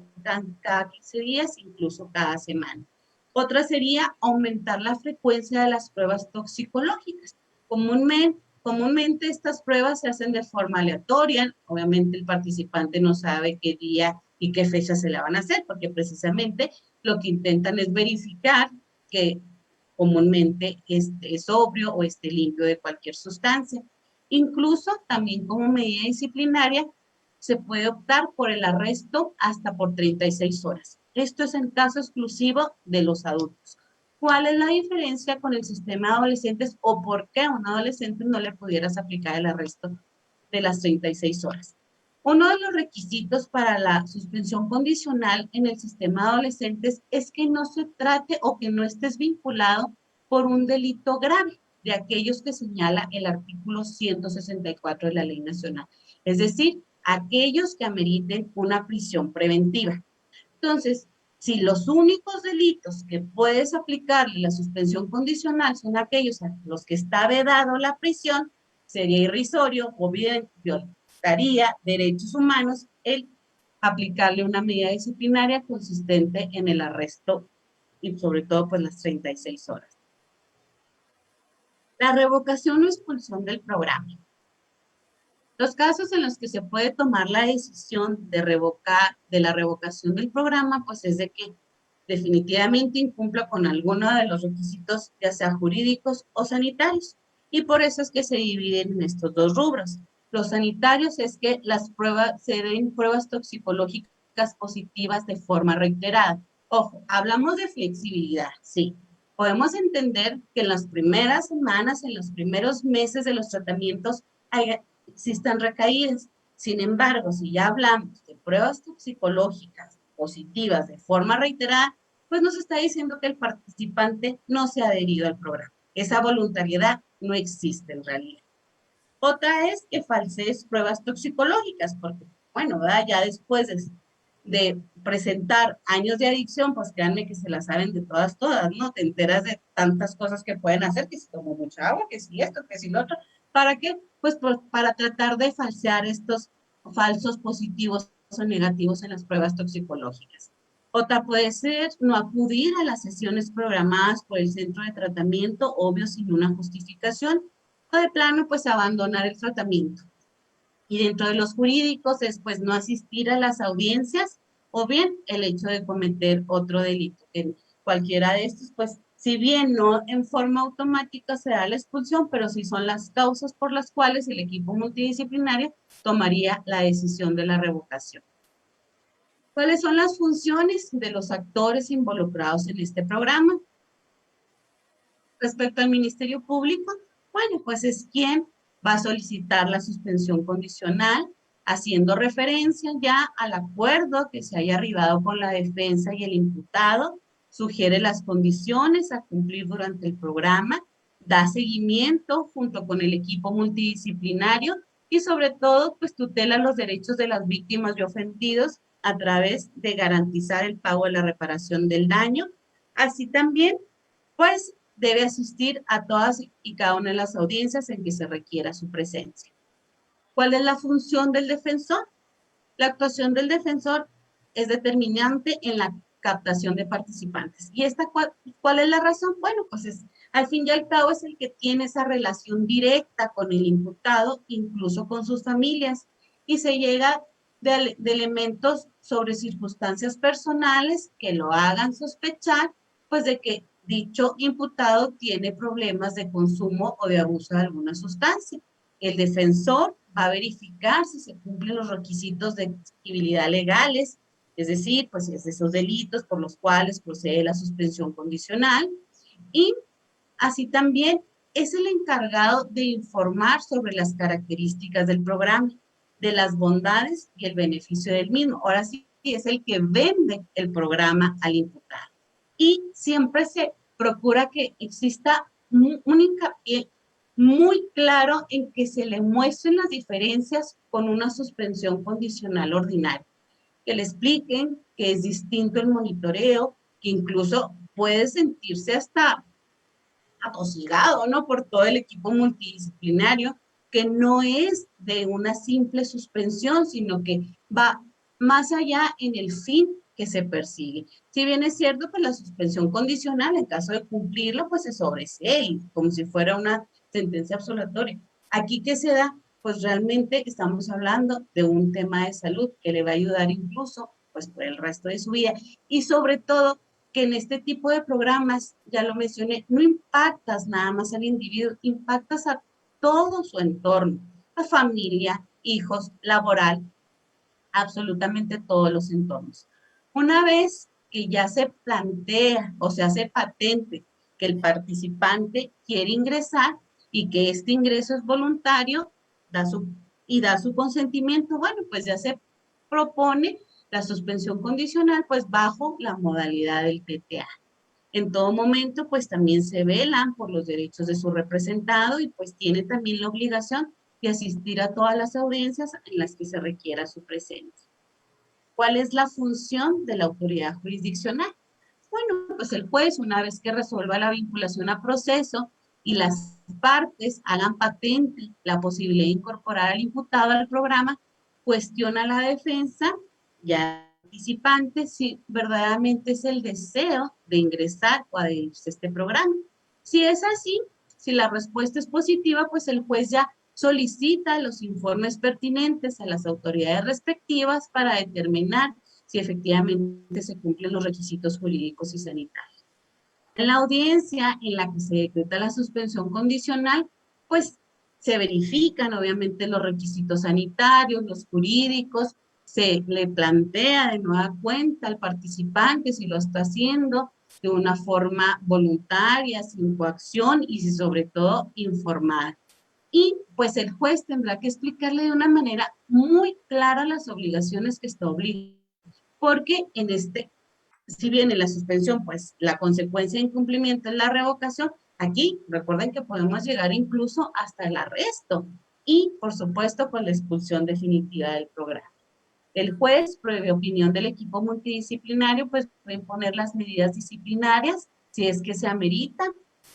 cada 15 días, incluso cada semana. Otra sería aumentar la frecuencia de las pruebas toxicológicas. Comúnmente estas pruebas se hacen de forma aleatoria. Obviamente el participante no sabe qué día y qué fecha se la van a hacer, porque precisamente lo que intentan es verificar que comúnmente esté sobrio o esté limpio de cualquier sustancia. Incluso también como medida disciplinaria se puede optar por el arresto hasta por 36 horas. Esto es en caso exclusivo de los adultos. ¿Cuál es la diferencia con el sistema de adolescentes o por qué a un adolescente no le pudieras aplicar el arresto de las 36 horas? Uno de los requisitos para la suspensión condicional en el sistema de adolescentes es que no se trate o que no estés vinculado por un delito grave de aquellos que señala el artículo 164 de la Ley Nacional. Es decir, aquellos que ameriten una prisión preventiva. Entonces, si los únicos delitos que puedes aplicarle la suspensión condicional son aquellos a los que está vedado la prisión, sería irrisorio o bien violaría derechos humanos el aplicarle una medida disciplinaria consistente en el arresto y sobre todo pues las 36 horas. La revocación o expulsión del programa. Los casos en los que se puede tomar la decisión de la revocación del programa, pues es de que definitivamente incumpla con alguno de los requisitos, ya sea jurídicos o sanitarios. Y por eso es que se dividen en estos dos rubros. Los sanitarios es que se den pruebas toxicológicas positivas de forma reiterada. Ojo, hablamos de flexibilidad, sí. Podemos entender que en las primeras semanas, en los primeros meses de los tratamientos, existan recaídas. Sin embargo, si ya hablamos de pruebas toxicológicas positivas de forma reiterada, pues nos está diciendo que el participante no se ha adherido al programa. Esa voluntariedad no existe en realidad. Otra es que falsees pruebas toxicológicas, porque, bueno, ¿verdad? Ya después de presentar años de adicción, pues créanme que se la saben de todas, ¿no? Te enteras de tantas cosas que pueden hacer, que si tomo mucha agua, que si esto, que si lo otro. ¿Para qué? Pues para tratar de falsear estos falsos positivos o negativos en las pruebas toxicológicas. Otra puede ser no acudir a las sesiones programadas por el centro de tratamiento, obvio sin una justificación, o de plano pues abandonar el tratamiento. Y dentro de los jurídicos es pues no asistir a las audiencias o bien el hecho de cometer otro delito. En cualquiera de estos, pues si bien no en forma automática se da la expulsión, pero sí son las causas por las cuales el equipo multidisciplinario tomaría la decisión de la revocación. ¿Cuáles son las funciones de los actores involucrados en este programa? Respecto al Ministerio Público, bueno, pues es quien va a solicitar la suspensión condicional, haciendo referencia ya al acuerdo que se haya arribado con la defensa y el imputado, sugiere las condiciones a cumplir durante el programa, da seguimiento junto con el equipo multidisciplinario y sobre todo, pues tutela los derechos de las víctimas y ofendidos a través de garantizar el pago de la reparación del daño. Así también, pues, debe asistir a todas y cada una de las audiencias en que se requiera su presencia. ¿Cuál es la función del defensor? La actuación del defensor es determinante en la captación de participantes. ¿Y cuál es la razón? Bueno, pues al fin y al cabo es el que tiene esa relación directa con el imputado, incluso con sus familias, y se llega de elementos sobre circunstancias personales que lo hagan sospechar, pues de que dicho imputado tiene problemas de consumo o de abuso de alguna sustancia. El defensor va a verificar si se cumplen los requisitos de exigibilidad legales, es decir, pues es esos delitos por los cuales procede la suspensión condicional, y así también es el encargado de informar sobre las características del programa, de las bondades y el beneficio del mismo. Ahora sí, es el que vende el programa al imputado. Y siempre se procura que exista un hincapié muy claro en que se le muestren las diferencias con una suspensión condicional ordinaria, que le expliquen que es distinto el monitoreo, que incluso puede sentirse hasta atosigado, ¿no? Por todo el equipo multidisciplinario, que no es de una simple suspensión, sino que va más allá en el fin que se persigue. Si bien es cierto que la suspensión condicional, en caso de cumplirla, pues se sobresee, como si fuera una sentencia absolutoria. Aquí, ¿qué se da? Pues realmente estamos hablando de un tema de salud que le va a ayudar incluso, pues, por el resto de su vida. Y sobre todo, que en este tipo de programas, ya lo mencioné, no impactas nada más al individuo, impactas a todo su entorno, la familia, hijos, laboral, absolutamente todos los entornos. Una vez que ya se plantea o se hace patente que el participante quiere ingresar y que este ingreso es voluntario, da su consentimiento, bueno, pues ya se propone la suspensión condicional, pues bajo la modalidad del TTA. En todo momento, pues también se velan por los derechos de su representado y pues tiene también la obligación de asistir a todas las audiencias en las que se requiera su presencia. ¿Cuál es la función de la autoridad jurisdiccional? Bueno, pues el juez, una vez que resuelva la vinculación a proceso y las partes hagan patente la posibilidad de incorporar al imputado al programa, cuestiona a la defensa ya participante si verdaderamente es el deseo de ingresar o adherirse a este programa. Si es así, si la respuesta es positiva, pues el juez ya solicita los informes pertinentes a las autoridades respectivas para determinar si efectivamente se cumplen los requisitos jurídicos y sanitarios. En la audiencia en la que se decreta la suspensión condicional, pues se verifican obviamente los requisitos sanitarios, los jurídicos, se le plantea de nueva cuenta al participante si lo está haciendo de una forma voluntaria, sin coacción y si sobre todo informada. Y pues el juez tendrá que explicarle de una manera muy clara las obligaciones que está obligado, porque en si bien en la suspensión, pues la consecuencia de incumplimiento es la revocación, aquí recuerden que podemos llegar incluso hasta el arresto y, por supuesto, con la expulsión definitiva del programa. El juez, previa opinión del equipo multidisciplinario, pues puede imponer las medidas disciplinarias si es que se amerita,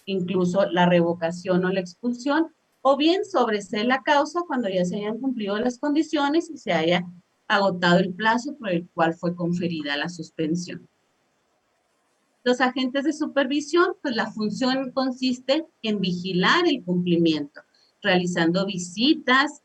incluso la revocación o la expulsión, o bien sobreseer la causa cuando ya se hayan cumplido las condiciones y se haya agotado el plazo por el cual fue conferida la suspensión. Los agentes de supervisión, pues la función consiste en vigilar el cumplimiento, realizando visitas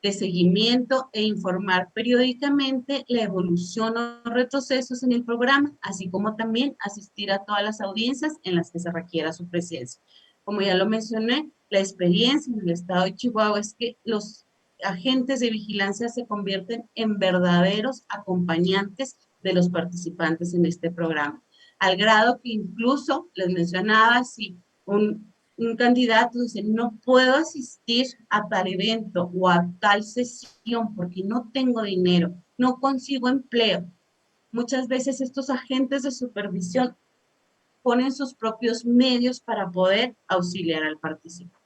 de seguimiento e informar periódicamente la evolución o retrocesos en el programa, así como también asistir a todas las audiencias en las que se requiera su presencia. Como ya lo mencioné, la experiencia en el estado de Chihuahua es que los agentes de vigilancia se convierten en verdaderos acompañantes de los participantes en este programa, al grado que incluso les mencionaba si un candidato dice, no puedo asistir a tal evento o a tal sesión porque no tengo dinero, no consigo empleo. Muchas veces estos agentes de supervisión ponen sus propios medios para poder auxiliar al participante.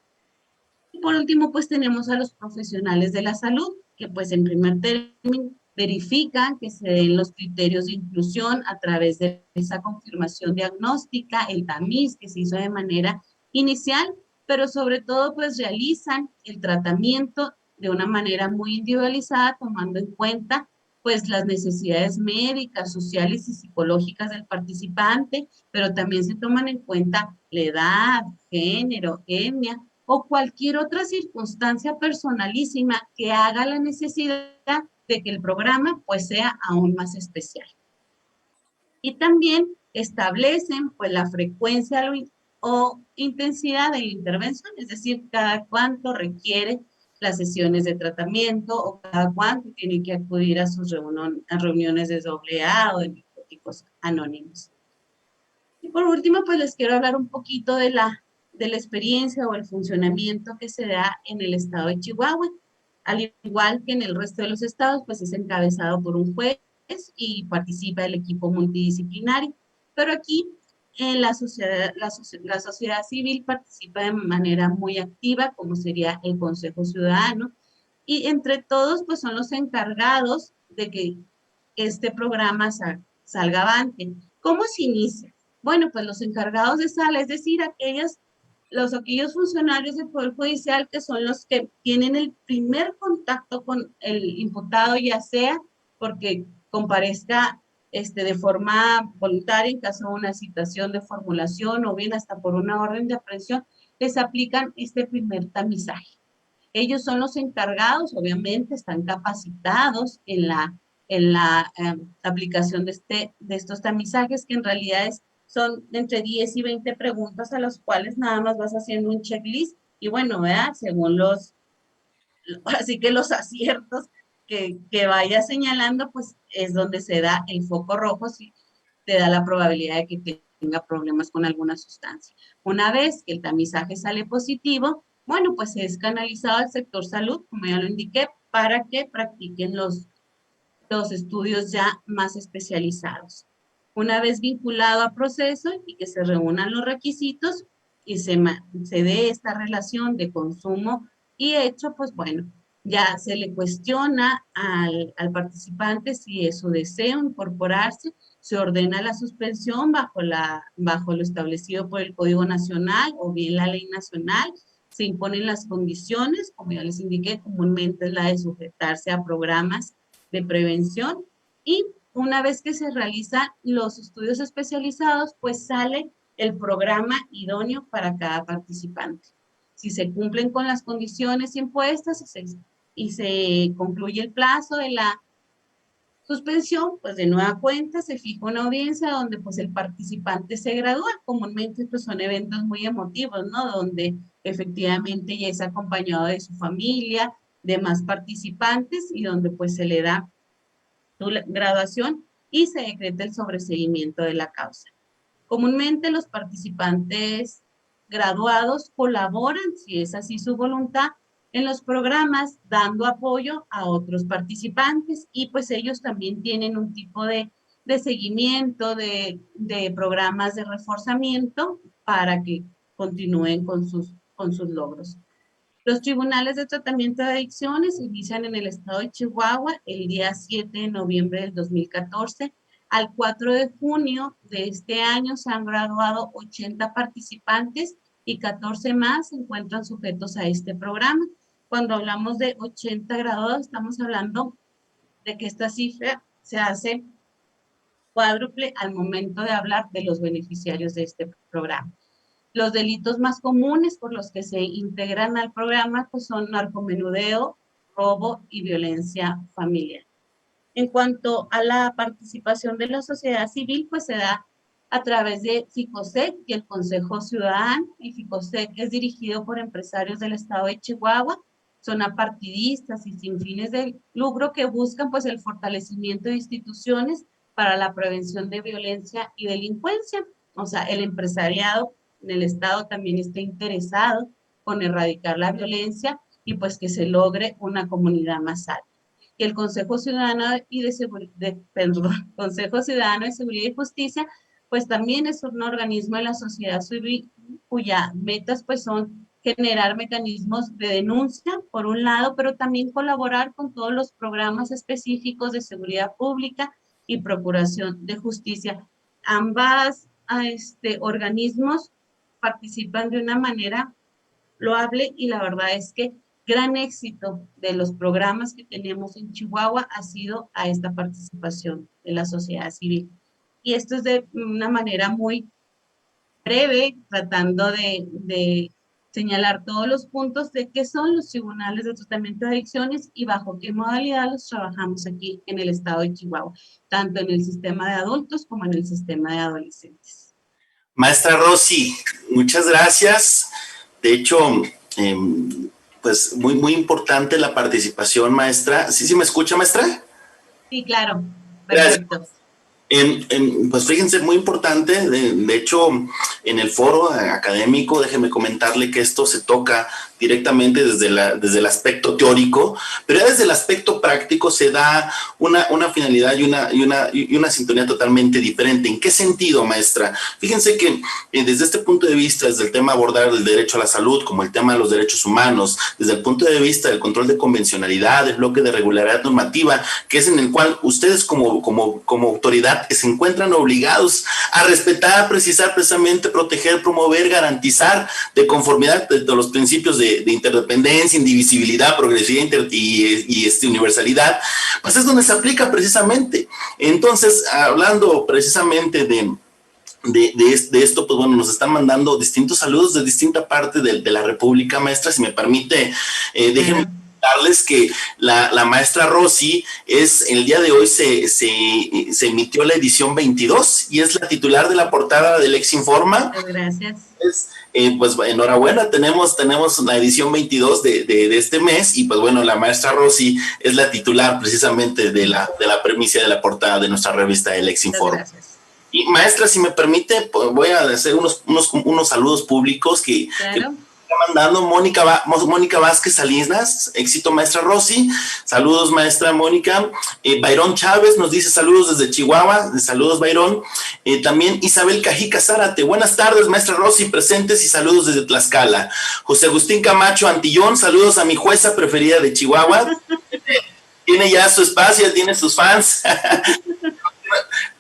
Y por último, pues tenemos a los profesionales de la salud, que pues en primer término verifican que se den los criterios de inclusión a través de esa confirmación diagnóstica, el tamiz que se hizo de manera inicial, pero sobre todo pues realizan el tratamiento de una manera muy individualizada, tomando en cuenta pues las necesidades médicas, sociales y psicológicas del participante, pero también se toman en cuenta la edad, género, etnia o cualquier otra circunstancia personalísima que haga la necesidad de que el programa pues sea aún más especial. Y también establecen pues la frecuencia o intensidad de la intervención, es decir, cada cuánto requiere las sesiones de tratamiento o cada cuánto tiene que acudir a sus reuniones de AA o de narcóticos anónimos. Y por último, pues les quiero hablar un poquito de la experiencia o el funcionamiento que se da en el estado de Chihuahua. Al igual que en el resto de los estados, pues es encabezado por un juez y participa el equipo multidisciplinario. Pero aquí en la sociedad civil participa de manera muy activa, como sería el Consejo Ciudadano, y entre todos, pues son los encargados de que este programa salga avante. ¿Cómo se inicia? Bueno, pues los encargados de sala, es decir, aquellos funcionarios del Poder Judicial que son los que tienen el primer contacto con el imputado, ya sea porque comparezca de forma voluntaria en caso de una citación de formulación o bien hasta por una orden de aprehensión, les aplican este primer tamizaje. Ellos son los encargados, obviamente, están capacitados en la aplicación de estos tamizajes, que en realidad son entre 10 y 20 preguntas a las cuales nada más vas haciendo un checklist y bueno, ¿verdad? Según así que los aciertos que vaya señalando, pues es donde se da el foco rojo, si te da la probabilidad de que tenga problemas con alguna sustancia. Una vez que el tamizaje sale positivo, bueno, pues es canalizado al sector salud, como ya lo indiqué, para que practiquen los estudios ya más especializados. Una vez vinculado a proceso y que se reúnan los requisitos y se dé esta relación de consumo y hecho, pues bueno, ya se le cuestiona al participante si es su deseo incorporarse, se ordena la suspensión bajo lo establecido por el Código Nacional o bien la ley nacional, se imponen las condiciones, como ya les indiqué, comúnmente es la de sujetarse a programas de prevención y una vez que se realizan los estudios especializados, pues sale el programa idóneo para cada participante. Si se cumplen con las condiciones impuestas y se concluye el plazo de la suspensión, pues de nueva cuenta se fija una audiencia donde pues el participante se gradúa. Comúnmente estos son eventos muy emotivos, ¿no? Donde efectivamente ya es acompañado de su familia, de más participantes y donde pues se le da su graduación y se decreta el sobreseguimiento de la causa. Comúnmente los participantes graduados colaboran, si es así su voluntad, en los programas dando apoyo a otros participantes y pues ellos también tienen un tipo de seguimiento, de programas de reforzamiento para que continúen con sus logros. Los tribunales de tratamiento de adicciones inician en el estado de Chihuahua el día 7 de noviembre del 2014. Al 4 de junio de este año se han graduado 80 participantes y 14 más se encuentran sujetos a este programa. Cuando hablamos de 80 graduados, estamos hablando de que esta cifra se hace cuádruple al momento de hablar de los beneficiarios de este programa. Los delitos más comunes por los que se integran al programa pues son narcomenudeo, robo y violencia familiar. En cuanto a la participación de la sociedad civil, pues se da a través de FICOSEC y el Consejo Ciudadano. El FICOSEC es dirigido por empresarios del estado de Chihuahua, son apartidistas y sin fines de lucro que buscan pues el fortalecimiento de instituciones para la prevención de violencia y delincuencia. O sea, el empresariado en el estado también está interesado con erradicar la violencia y pues que se logre una comunidad más sana. Y el Consejo Ciudadano Consejo Ciudadano de Seguridad y Justicia, pues también es un organismo de la sociedad civil cuya metas pues son generar mecanismos de denuncia, por un lado, pero también colaborar con todos los programas específicos de seguridad pública y procuración de justicia. Ambas organismos participan de una manera loable y la verdad es que gran éxito de los programas que tenemos en Chihuahua ha sido a esta participación de la sociedad civil. Y esto es de una manera muy breve, tratando de señalar todos los puntos de qué son los tribunales de tratamiento de adicciones y bajo qué modalidad los trabajamos aquí en el estado de Chihuahua, tanto en el sistema de adultos como en el sistema de adolescentes. Maestra Rosy, muchas gracias. De hecho, Pues muy importante la participación, maestra. ¿Sí me escucha, maestra? Sí, claro. Gracias. Perfecto. Pues fíjense, muy importante, de hecho, en el foro académico, déjeme comentarle que esto se toca directamente desde el aspecto teórico, pero ya desde el aspecto práctico se da una finalidad y una sintonía totalmente diferente. ¿En qué sentido, maestra? Fíjense que desde este punto de vista, desde el tema abordar el derecho a la salud, como el tema de los derechos humanos, desde el punto de vista del control de convencionalidad, el bloque de regularidad normativa, que es en el cual ustedes como autoridad se encuentran obligados a respetar, precisar, precisamente proteger, promover, garantizar de conformidad de los principios de interdependencia, indivisibilidad, progresividad y universalidad, pues es donde se aplica precisamente. Entonces, hablando precisamente de esto, pues bueno, nos están mandando distintos saludos de distinta parte de la República, maestra. Si me permite, déjenme darles que la maestra Rosy el día de hoy se emitió la edición 22 y es la titular de la portada del Ex Informa. Gracias. Pues enhorabuena, tenemos la edición 22 de este mes y pues bueno, la maestra Rosy es la titular precisamente de la premisa de la portada de nuestra revista El Ex Informa. Gracias. Y maestra, si me permite, pues voy a hacer unos saludos públicos que está mandando Mónica Vázquez Salinas. Éxito, maestra Rosy. Saludos, maestra Mónica. Bayrón Chávez nos dice saludos desde Chihuahua. Saludos, Bayrón. También Isabel Cajica Zárate. Buenas tardes, maestra Rosy, presentes y saludos desde Tlaxcala. José Agustín Camacho Antillón, saludos a mi jueza preferida de Chihuahua. Tiene ya su espacio, tiene sus fans.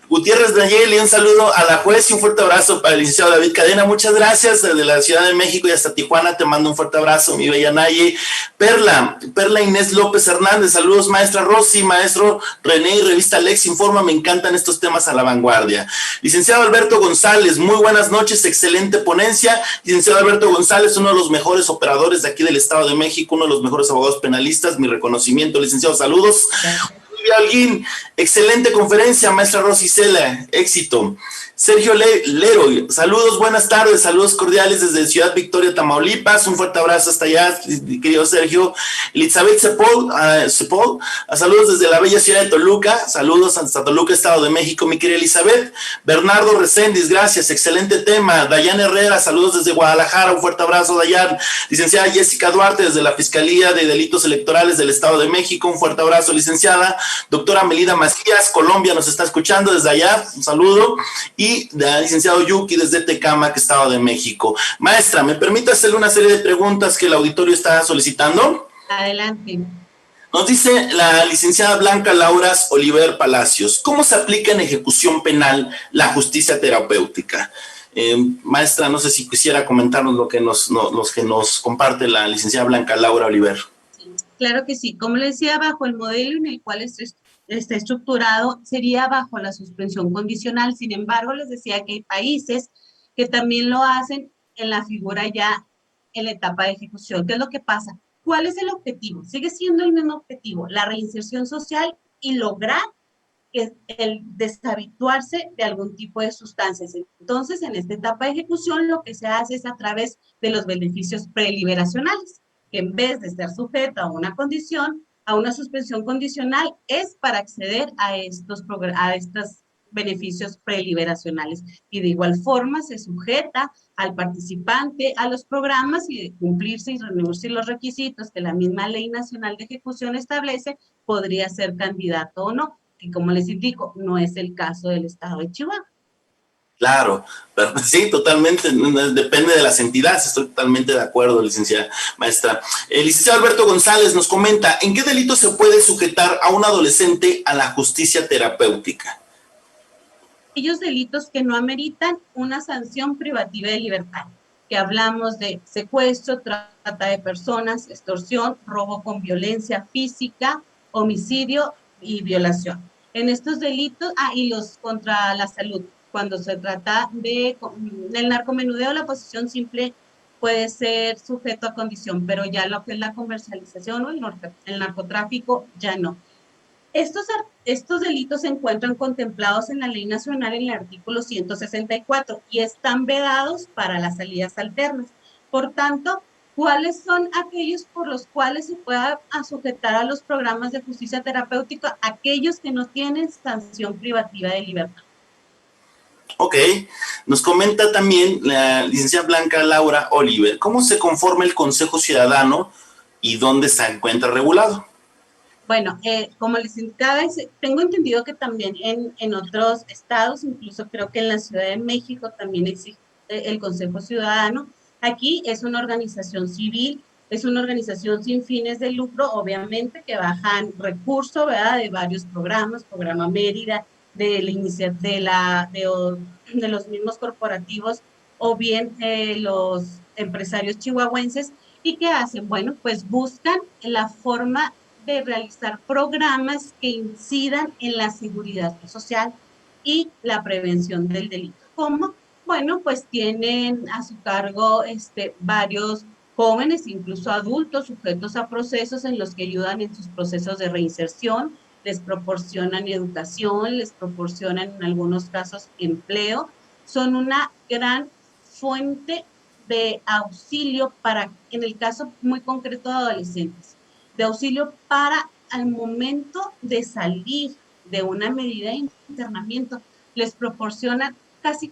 Gutiérrez Nayeli, un saludo a la juez y un fuerte abrazo para el licenciado David Cadena. Muchas gracias desde la Ciudad de México y hasta Tijuana. Te mando un fuerte abrazo, mi bella Naye. Perla Inés López Hernández, saludos maestra Rosy, maestro René y revista Lex Informa. Me encantan estos temas a la vanguardia. Licenciado Alberto González, muy buenas noches, excelente ponencia. Licenciado Alberto González, uno de los mejores operadores de aquí del Estado de México, uno de los mejores abogados penalistas. Mi reconocimiento, licenciado, saludos. Alguien, excelente conferencia, maestra Rosy Cela, éxito. Sergio Lero, saludos, buenas tardes, saludos cordiales desde Ciudad Victoria, Tamaulipas, un fuerte abrazo hasta allá, querido Sergio. Elizabeth Cepol, saludos desde la bella ciudad de Toluca, saludos hasta Toluca, Estado de México, mi querida Elizabeth. Bernardo Reséndiz, gracias, excelente tema. Dayan Herrera, saludos desde Guadalajara, un fuerte abrazo, Dayan. Licenciada Jessica Duarte, desde la Fiscalía de Delitos Electorales del Estado de México, un fuerte abrazo, licenciada. Doctora Melida Macías, Colombia, nos está escuchando desde allá, un saludo. Y del licenciado Yuki desde Tecámac, Estado de México. Maestra, ¿me permite hacerle una serie de preguntas que el auditorio está solicitando? Adelante. Nos dice la licenciada Blanca Lauras Oliver Palacios, ¿cómo se aplica en ejecución penal la justicia terapéutica? Maestra, no sé si quisiera comentarnos lo que nos comparte la licenciada Blanca Laura Oliver. Sí, claro que sí. Como le decía, bajo el modelo en el cual está estructurado, sería bajo la suspensión condicional. Sin embargo, les decía que hay países que también lo hacen en la figura ya en la etapa de ejecución. ¿Qué es lo que pasa? ¿Cuál es el objetivo? Sigue siendo el mismo objetivo, la reinserción social y lograr el deshabituarse de algún tipo de sustancias. Entonces, en esta etapa de ejecución, lo que se hace es a través de los beneficios preliberacionales, que en vez de ser sujeto a una condición, a una suspensión condicional, es para acceder a estos beneficios preliberacionales. Y de igual forma se sujeta al participante a los programas y de cumplirse y reunirse los requisitos que la misma Ley Nacional de Ejecución establece, podría ser candidato o no, que como les indico, no es el caso del Estado de Chihuahua. Claro, pero sí, totalmente, depende de las entidades, estoy totalmente de acuerdo, licenciada maestra. El licenciado Alberto González nos comenta, ¿en qué delito se puede sujetar a un adolescente a la justicia terapéutica? Aquellos delitos que no ameritan una sanción privativa de libertad, que hablamos de secuestro, trata de personas, extorsión, robo con violencia física, homicidio y violación. En estos delitos, y los contra la salud, cuando se trata del narcomenudeo, la posesión simple puede ser sujeto a condición, pero ya lo que es la comercialización o el narcotráfico, ya no. Estos delitos se encuentran contemplados en la Ley Nacional en el artículo 164 y están vedados para las salidas alternas. Por tanto, ¿Cuáles son aquellos por los cuales se pueda sujetar a los programas de justicia terapéutica? Aquellos que no tienen sanción privativa de libertad. Ok, nos comenta también la licenciada Blanca Laura Oliver, ¿cómo se conforma el Consejo Ciudadano y dónde se encuentra regulado? Bueno, como les indicaba, tengo entendido que también en otros estados, incluso creo que en la Ciudad de México también existe el Consejo Ciudadano. Aquí es una organización civil, es una organización sin fines de lucro, obviamente, que bajan recursos, ¿verdad? De varios programas, programa Mérida, de la de los mismos corporativos o bien los empresarios chihuahuenses. ¿Y qué hacen? Bueno, pues buscan la forma de realizar programas que incidan en la seguridad social y la prevención del delito. ¿Cómo? Bueno, pues tienen a su cargo varios jóvenes, incluso adultos, sujetos a procesos en los que ayudan en sus procesos de reinserción, les proporcionan educación, les proporcionan en algunos casos empleo, son una gran fuente de auxilio para, en el caso muy concreto de adolescentes, de auxilio para al momento de salir de una medida de internamiento, les proporcionan casi,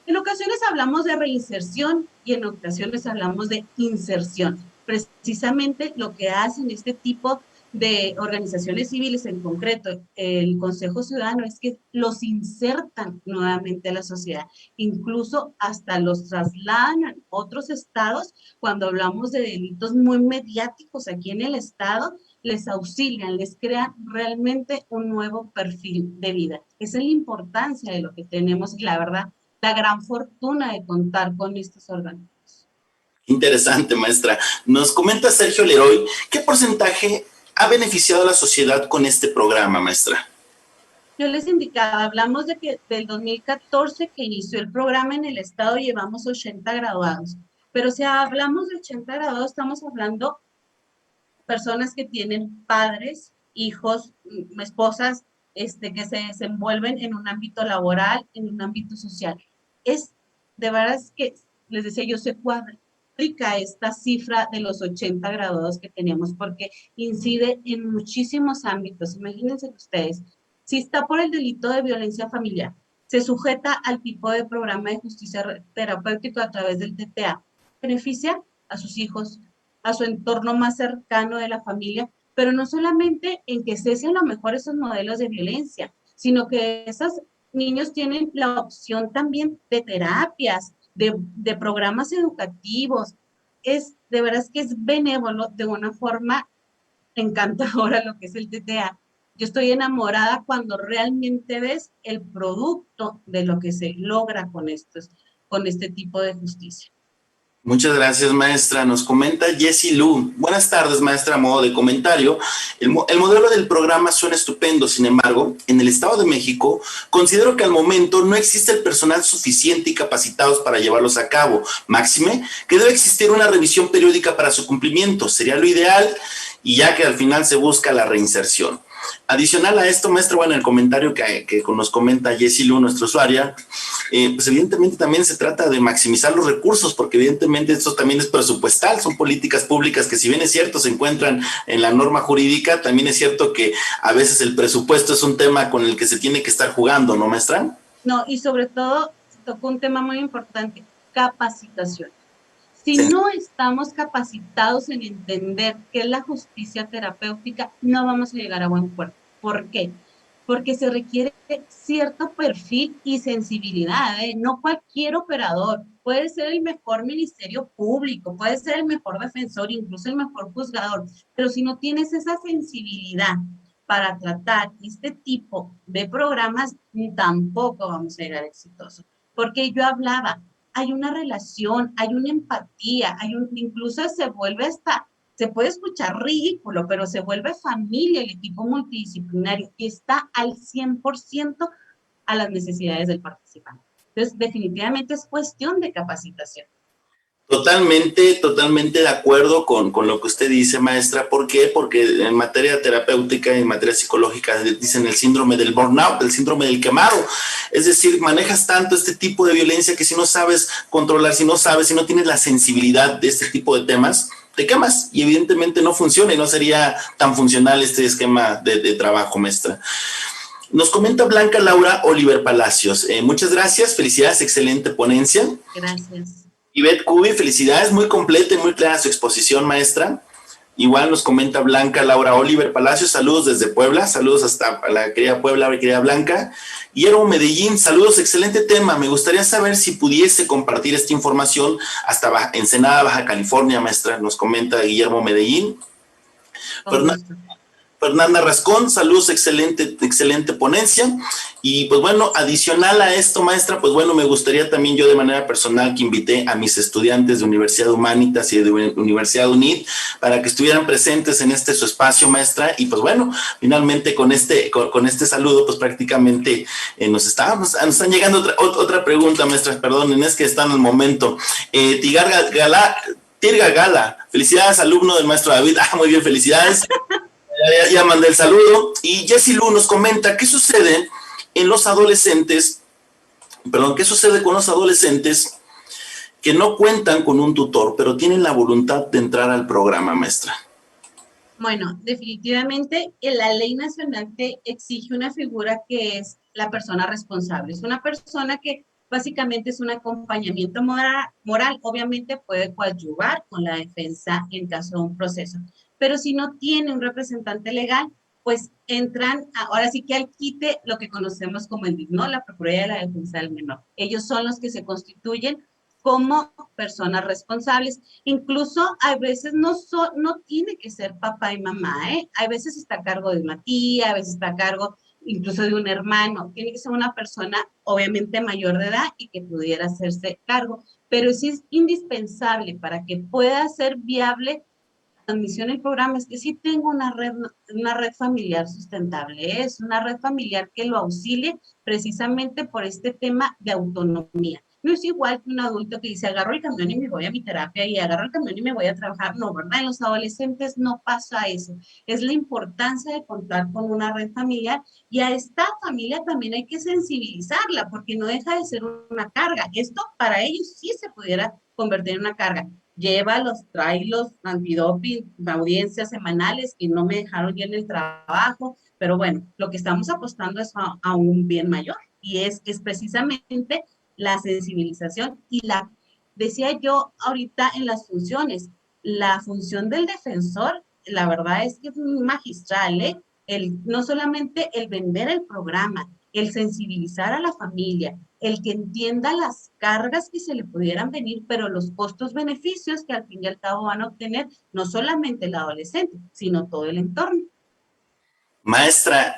en ocasiones hablamos de reinserción y en ocasiones hablamos de inserción. Precisamente lo que hacen este tipo de organizaciones civiles, en concreto el Consejo Ciudadano, es que los insertan nuevamente a la sociedad, incluso hasta los trasladan a otros estados. Cuando hablamos de delitos muy mediáticos aquí en el estado, les auxilian, les crean realmente un nuevo perfil de vida. Esa es la importancia de lo que tenemos y la verdad, la gran fortuna de contar con estos organismos. Interesante, maestra. Nos comenta Sergio Leroy, ¿qué porcentaje ha beneficiado a la sociedad con este programa, maestra? Yo les indicaba, hablamos de que del 2014 que inició el programa en el estado llevamos 80 graduados, pero si hablamos de 80 graduados estamos hablando personas que tienen padres, hijos, esposas, que se desenvuelven en un ámbito laboral, en un ámbito social. Es, de verdad es que, les decía yo, se cuadriplica esta cifra de los 80 graduados que tenemos, porque incide en muchísimos ámbitos. Imagínense ustedes, si está por el delito de violencia familiar, se sujeta al tipo de programa de justicia terapéutico a través del TTA, beneficia a sus hijos, a su entorno más cercano de la familia, pero no solamente en que cesen a lo mejor esos modelos de violencia, sino que esos niños tienen la opción también de terapias, de programas educativos. De veras que es benévolo de una forma encantadora lo que es el TTA. Yo estoy enamorada cuando realmente ves el producto de lo que se logra con este tipo de justicia. Muchas gracias, maestra. Nos comenta Jessie Lu. Buenas tardes, maestra. A modo de comentario, el modelo del programa suena estupendo. Sin embargo, en el Estado de México, considero que al momento no existe el personal suficiente y capacitados para llevarlos a cabo. Máxime, que debe existir una revisión periódica para su cumplimiento. Sería lo ideal, y ya que al final se busca la reinserción. Adicional a esto, maestra, bueno, el comentario que nos comenta Jessie Lu, nuestra usuaria, pues evidentemente también se trata de maximizar los recursos, porque evidentemente esto también es presupuestal, son políticas públicas que si bien es cierto se encuentran en la norma jurídica, también es cierto que a veces el presupuesto es un tema con el que se tiene que estar jugando, ¿no, maestra? No, y sobre todo tocó un tema muy importante, capacitación. Si Sí. no estamos capacitados en entender qué es la justicia terapéutica, no vamos a llegar a buen puerto. ¿Por qué? Porque se requiere cierto perfil y sensibilidad, ¿eh? No cualquier operador. Puede ser el mejor ministerio público, puede ser el mejor defensor, incluso el mejor juzgador, pero si no tienes esa sensibilidad para tratar este tipo de programas, tampoco vamos a llegar exitosos. Porque yo hablaba, hay una relación, hay una empatía, incluso se vuelve hasta, se puede escuchar ridículo, pero se vuelve familia el equipo multidisciplinario y está al 100% a las necesidades del participante. Entonces, definitivamente es cuestión de capacitación. Totalmente, totalmente de acuerdo con lo que usted dice, maestra. ¿Por qué? Porque en materia terapéutica y en materia psicológica dicen el síndrome del burnout, el síndrome del quemado. Es decir, manejas tanto este tipo de violencia que si no sabes controlar, si no tienes la sensibilidad de este tipo de temas, te quemas y evidentemente no funciona y no sería tan funcional este esquema de trabajo, maestra. Nos comenta Blanca Laura Oliver Palacios. Muchas gracias, felicidades, excelente ponencia. Gracias. Ivette Cubi, felicidades, muy completa y muy clara su exposición, maestra. Igual nos comenta Blanca Laura Oliver Palacios, saludos desde Puebla, saludos hasta la querida Puebla, la querida Blanca. Guillermo Medellín, saludos, excelente tema. Me gustaría saber si pudiese compartir esta información hasta Ensenada, Baja California, maestra, nos comenta Guillermo Medellín. Fernanda Rascón, saludos, excelente ponencia. Y pues bueno, adicional a esto, maestra, pues bueno, me gustaría también yo de manera personal que invité a mis estudiantes de Universidad Humanitas y de Universidad UNIT para que estuvieran presentes en su espacio, maestra. Y pues bueno, finalmente con este saludo, pues prácticamente nos están llegando otra pregunta, maestra, perdonen, es que está en el momento. Tirga Gala, felicidades, alumno del maestro David. Muy bien, felicidades. Ya mandé el saludo. Y Jessie Lu nos comenta, ¿qué sucede con los adolescentes que no cuentan con un tutor, pero tienen la voluntad de entrar al programa, maestra? Bueno, definitivamente la ley nacional te exige una figura que es la persona responsable. Es una persona que básicamente es un acompañamiento moral. Obviamente puede coadyuvar con la defensa en caso de un proceso. Pero si no tiene un representante legal, pues entran, ahora sí que al quite lo que conocemos como el DIF, ¿no? La Procuraduría de la Defensa del Menor. Ellos son los que se constituyen como personas responsables. Incluso a veces no tiene que ser papá y mamá, ¿eh? A veces está a cargo de una tía, a veces está a cargo incluso de un hermano. Tiene que ser una persona obviamente mayor de edad y que pudiera hacerse cargo, pero sí es indispensable para que pueda ser viable admisión el programa es que sí tengo una red familiar sustentable, es una red familiar que lo auxilie precisamente por este tema de autonomía. No es igual que un adulto que dice, agarro el camión y me voy a mi terapia y agarro el camión y me voy a trabajar. No, ¿verdad? En los adolescentes no pasa eso. Es la importancia de contar con una red familiar y a esta familia también hay que sensibilizarla porque no deja de ser una carga. Esto para ellos sí se pudiera convertir en una carga. Llévalos, tráelos, antidoping, audiencias semanales que no me dejaron ya en el trabajo, pero bueno, lo que estamos apostando es a un bien mayor y es precisamente la sensibilización y decía yo ahorita en las funciones, la función del defensor, la verdad es que es magistral, ¿eh? No solamente el vender el programa, el sensibilizar a la familia, el que entienda las cargas que se le pudieran venir, pero los costos-beneficios que al fin y al cabo van a obtener no solamente el adolescente, sino todo el entorno. Maestra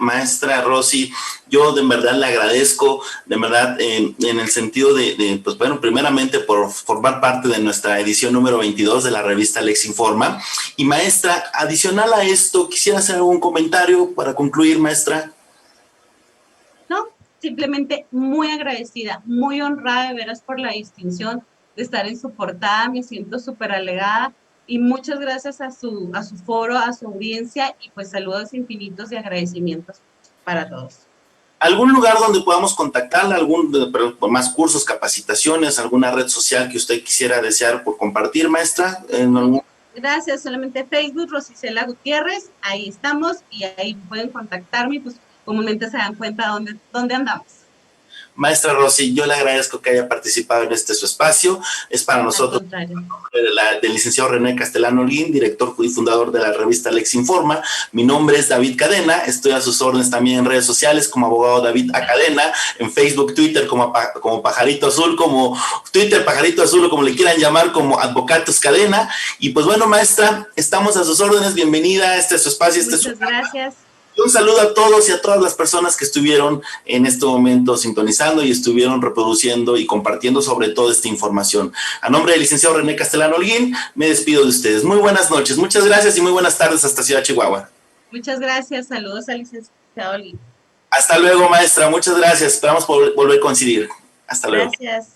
Rosy, yo de verdad le agradezco, de verdad, en el sentido pues bueno, primeramente por formar parte de nuestra edición número 22 de la revista Lex Informa. Y maestra, adicional a esto, quisiera hacer algún comentario para concluir, maestra. No, simplemente muy agradecida, muy honrada de veras por la distinción de estar en su portada, me siento súper alegada y muchas gracias a su foro, a su audiencia y pues saludos infinitos y agradecimientos para todos. ¿Algún lugar donde podamos contactarla, por más cursos, capacitaciones, alguna red social que usted quisiera desear por compartir, maestra? Gracias, solamente Facebook, Rosicela Gutiérrez, ahí estamos y ahí pueden contactarme, pues comúnmente se dan cuenta dónde andamos. Maestra Rosy, yo le agradezco que haya participado en su espacio. Es para nosotros del licenciado René Castellano Holguín, director y fundador de la revista Lex Informa. Mi nombre es David Cadena, estoy a sus órdenes también en redes sociales como abogado David A. Cadena, en Facebook, Twitter como Pajarito Azul, como Twitter Pajarito Azul o como le quieran llamar, como Advocatos Cadena. Y pues bueno, maestra, estamos a sus órdenes, bienvenida a su espacio. Muchas gracias. Un saludo a todos y a todas las personas que estuvieron en este momento sintonizando y estuvieron reproduciendo y compartiendo sobre todo esta información. A nombre del licenciado René Castellano Holguín, me despido de ustedes. Muy buenas noches, muchas gracias y muy buenas tardes hasta Ciudad Chihuahua. Muchas gracias, saludos al licenciado Holguín. Hasta luego, maestra, muchas gracias. Esperamos volver a coincidir. Hasta luego. Gracias.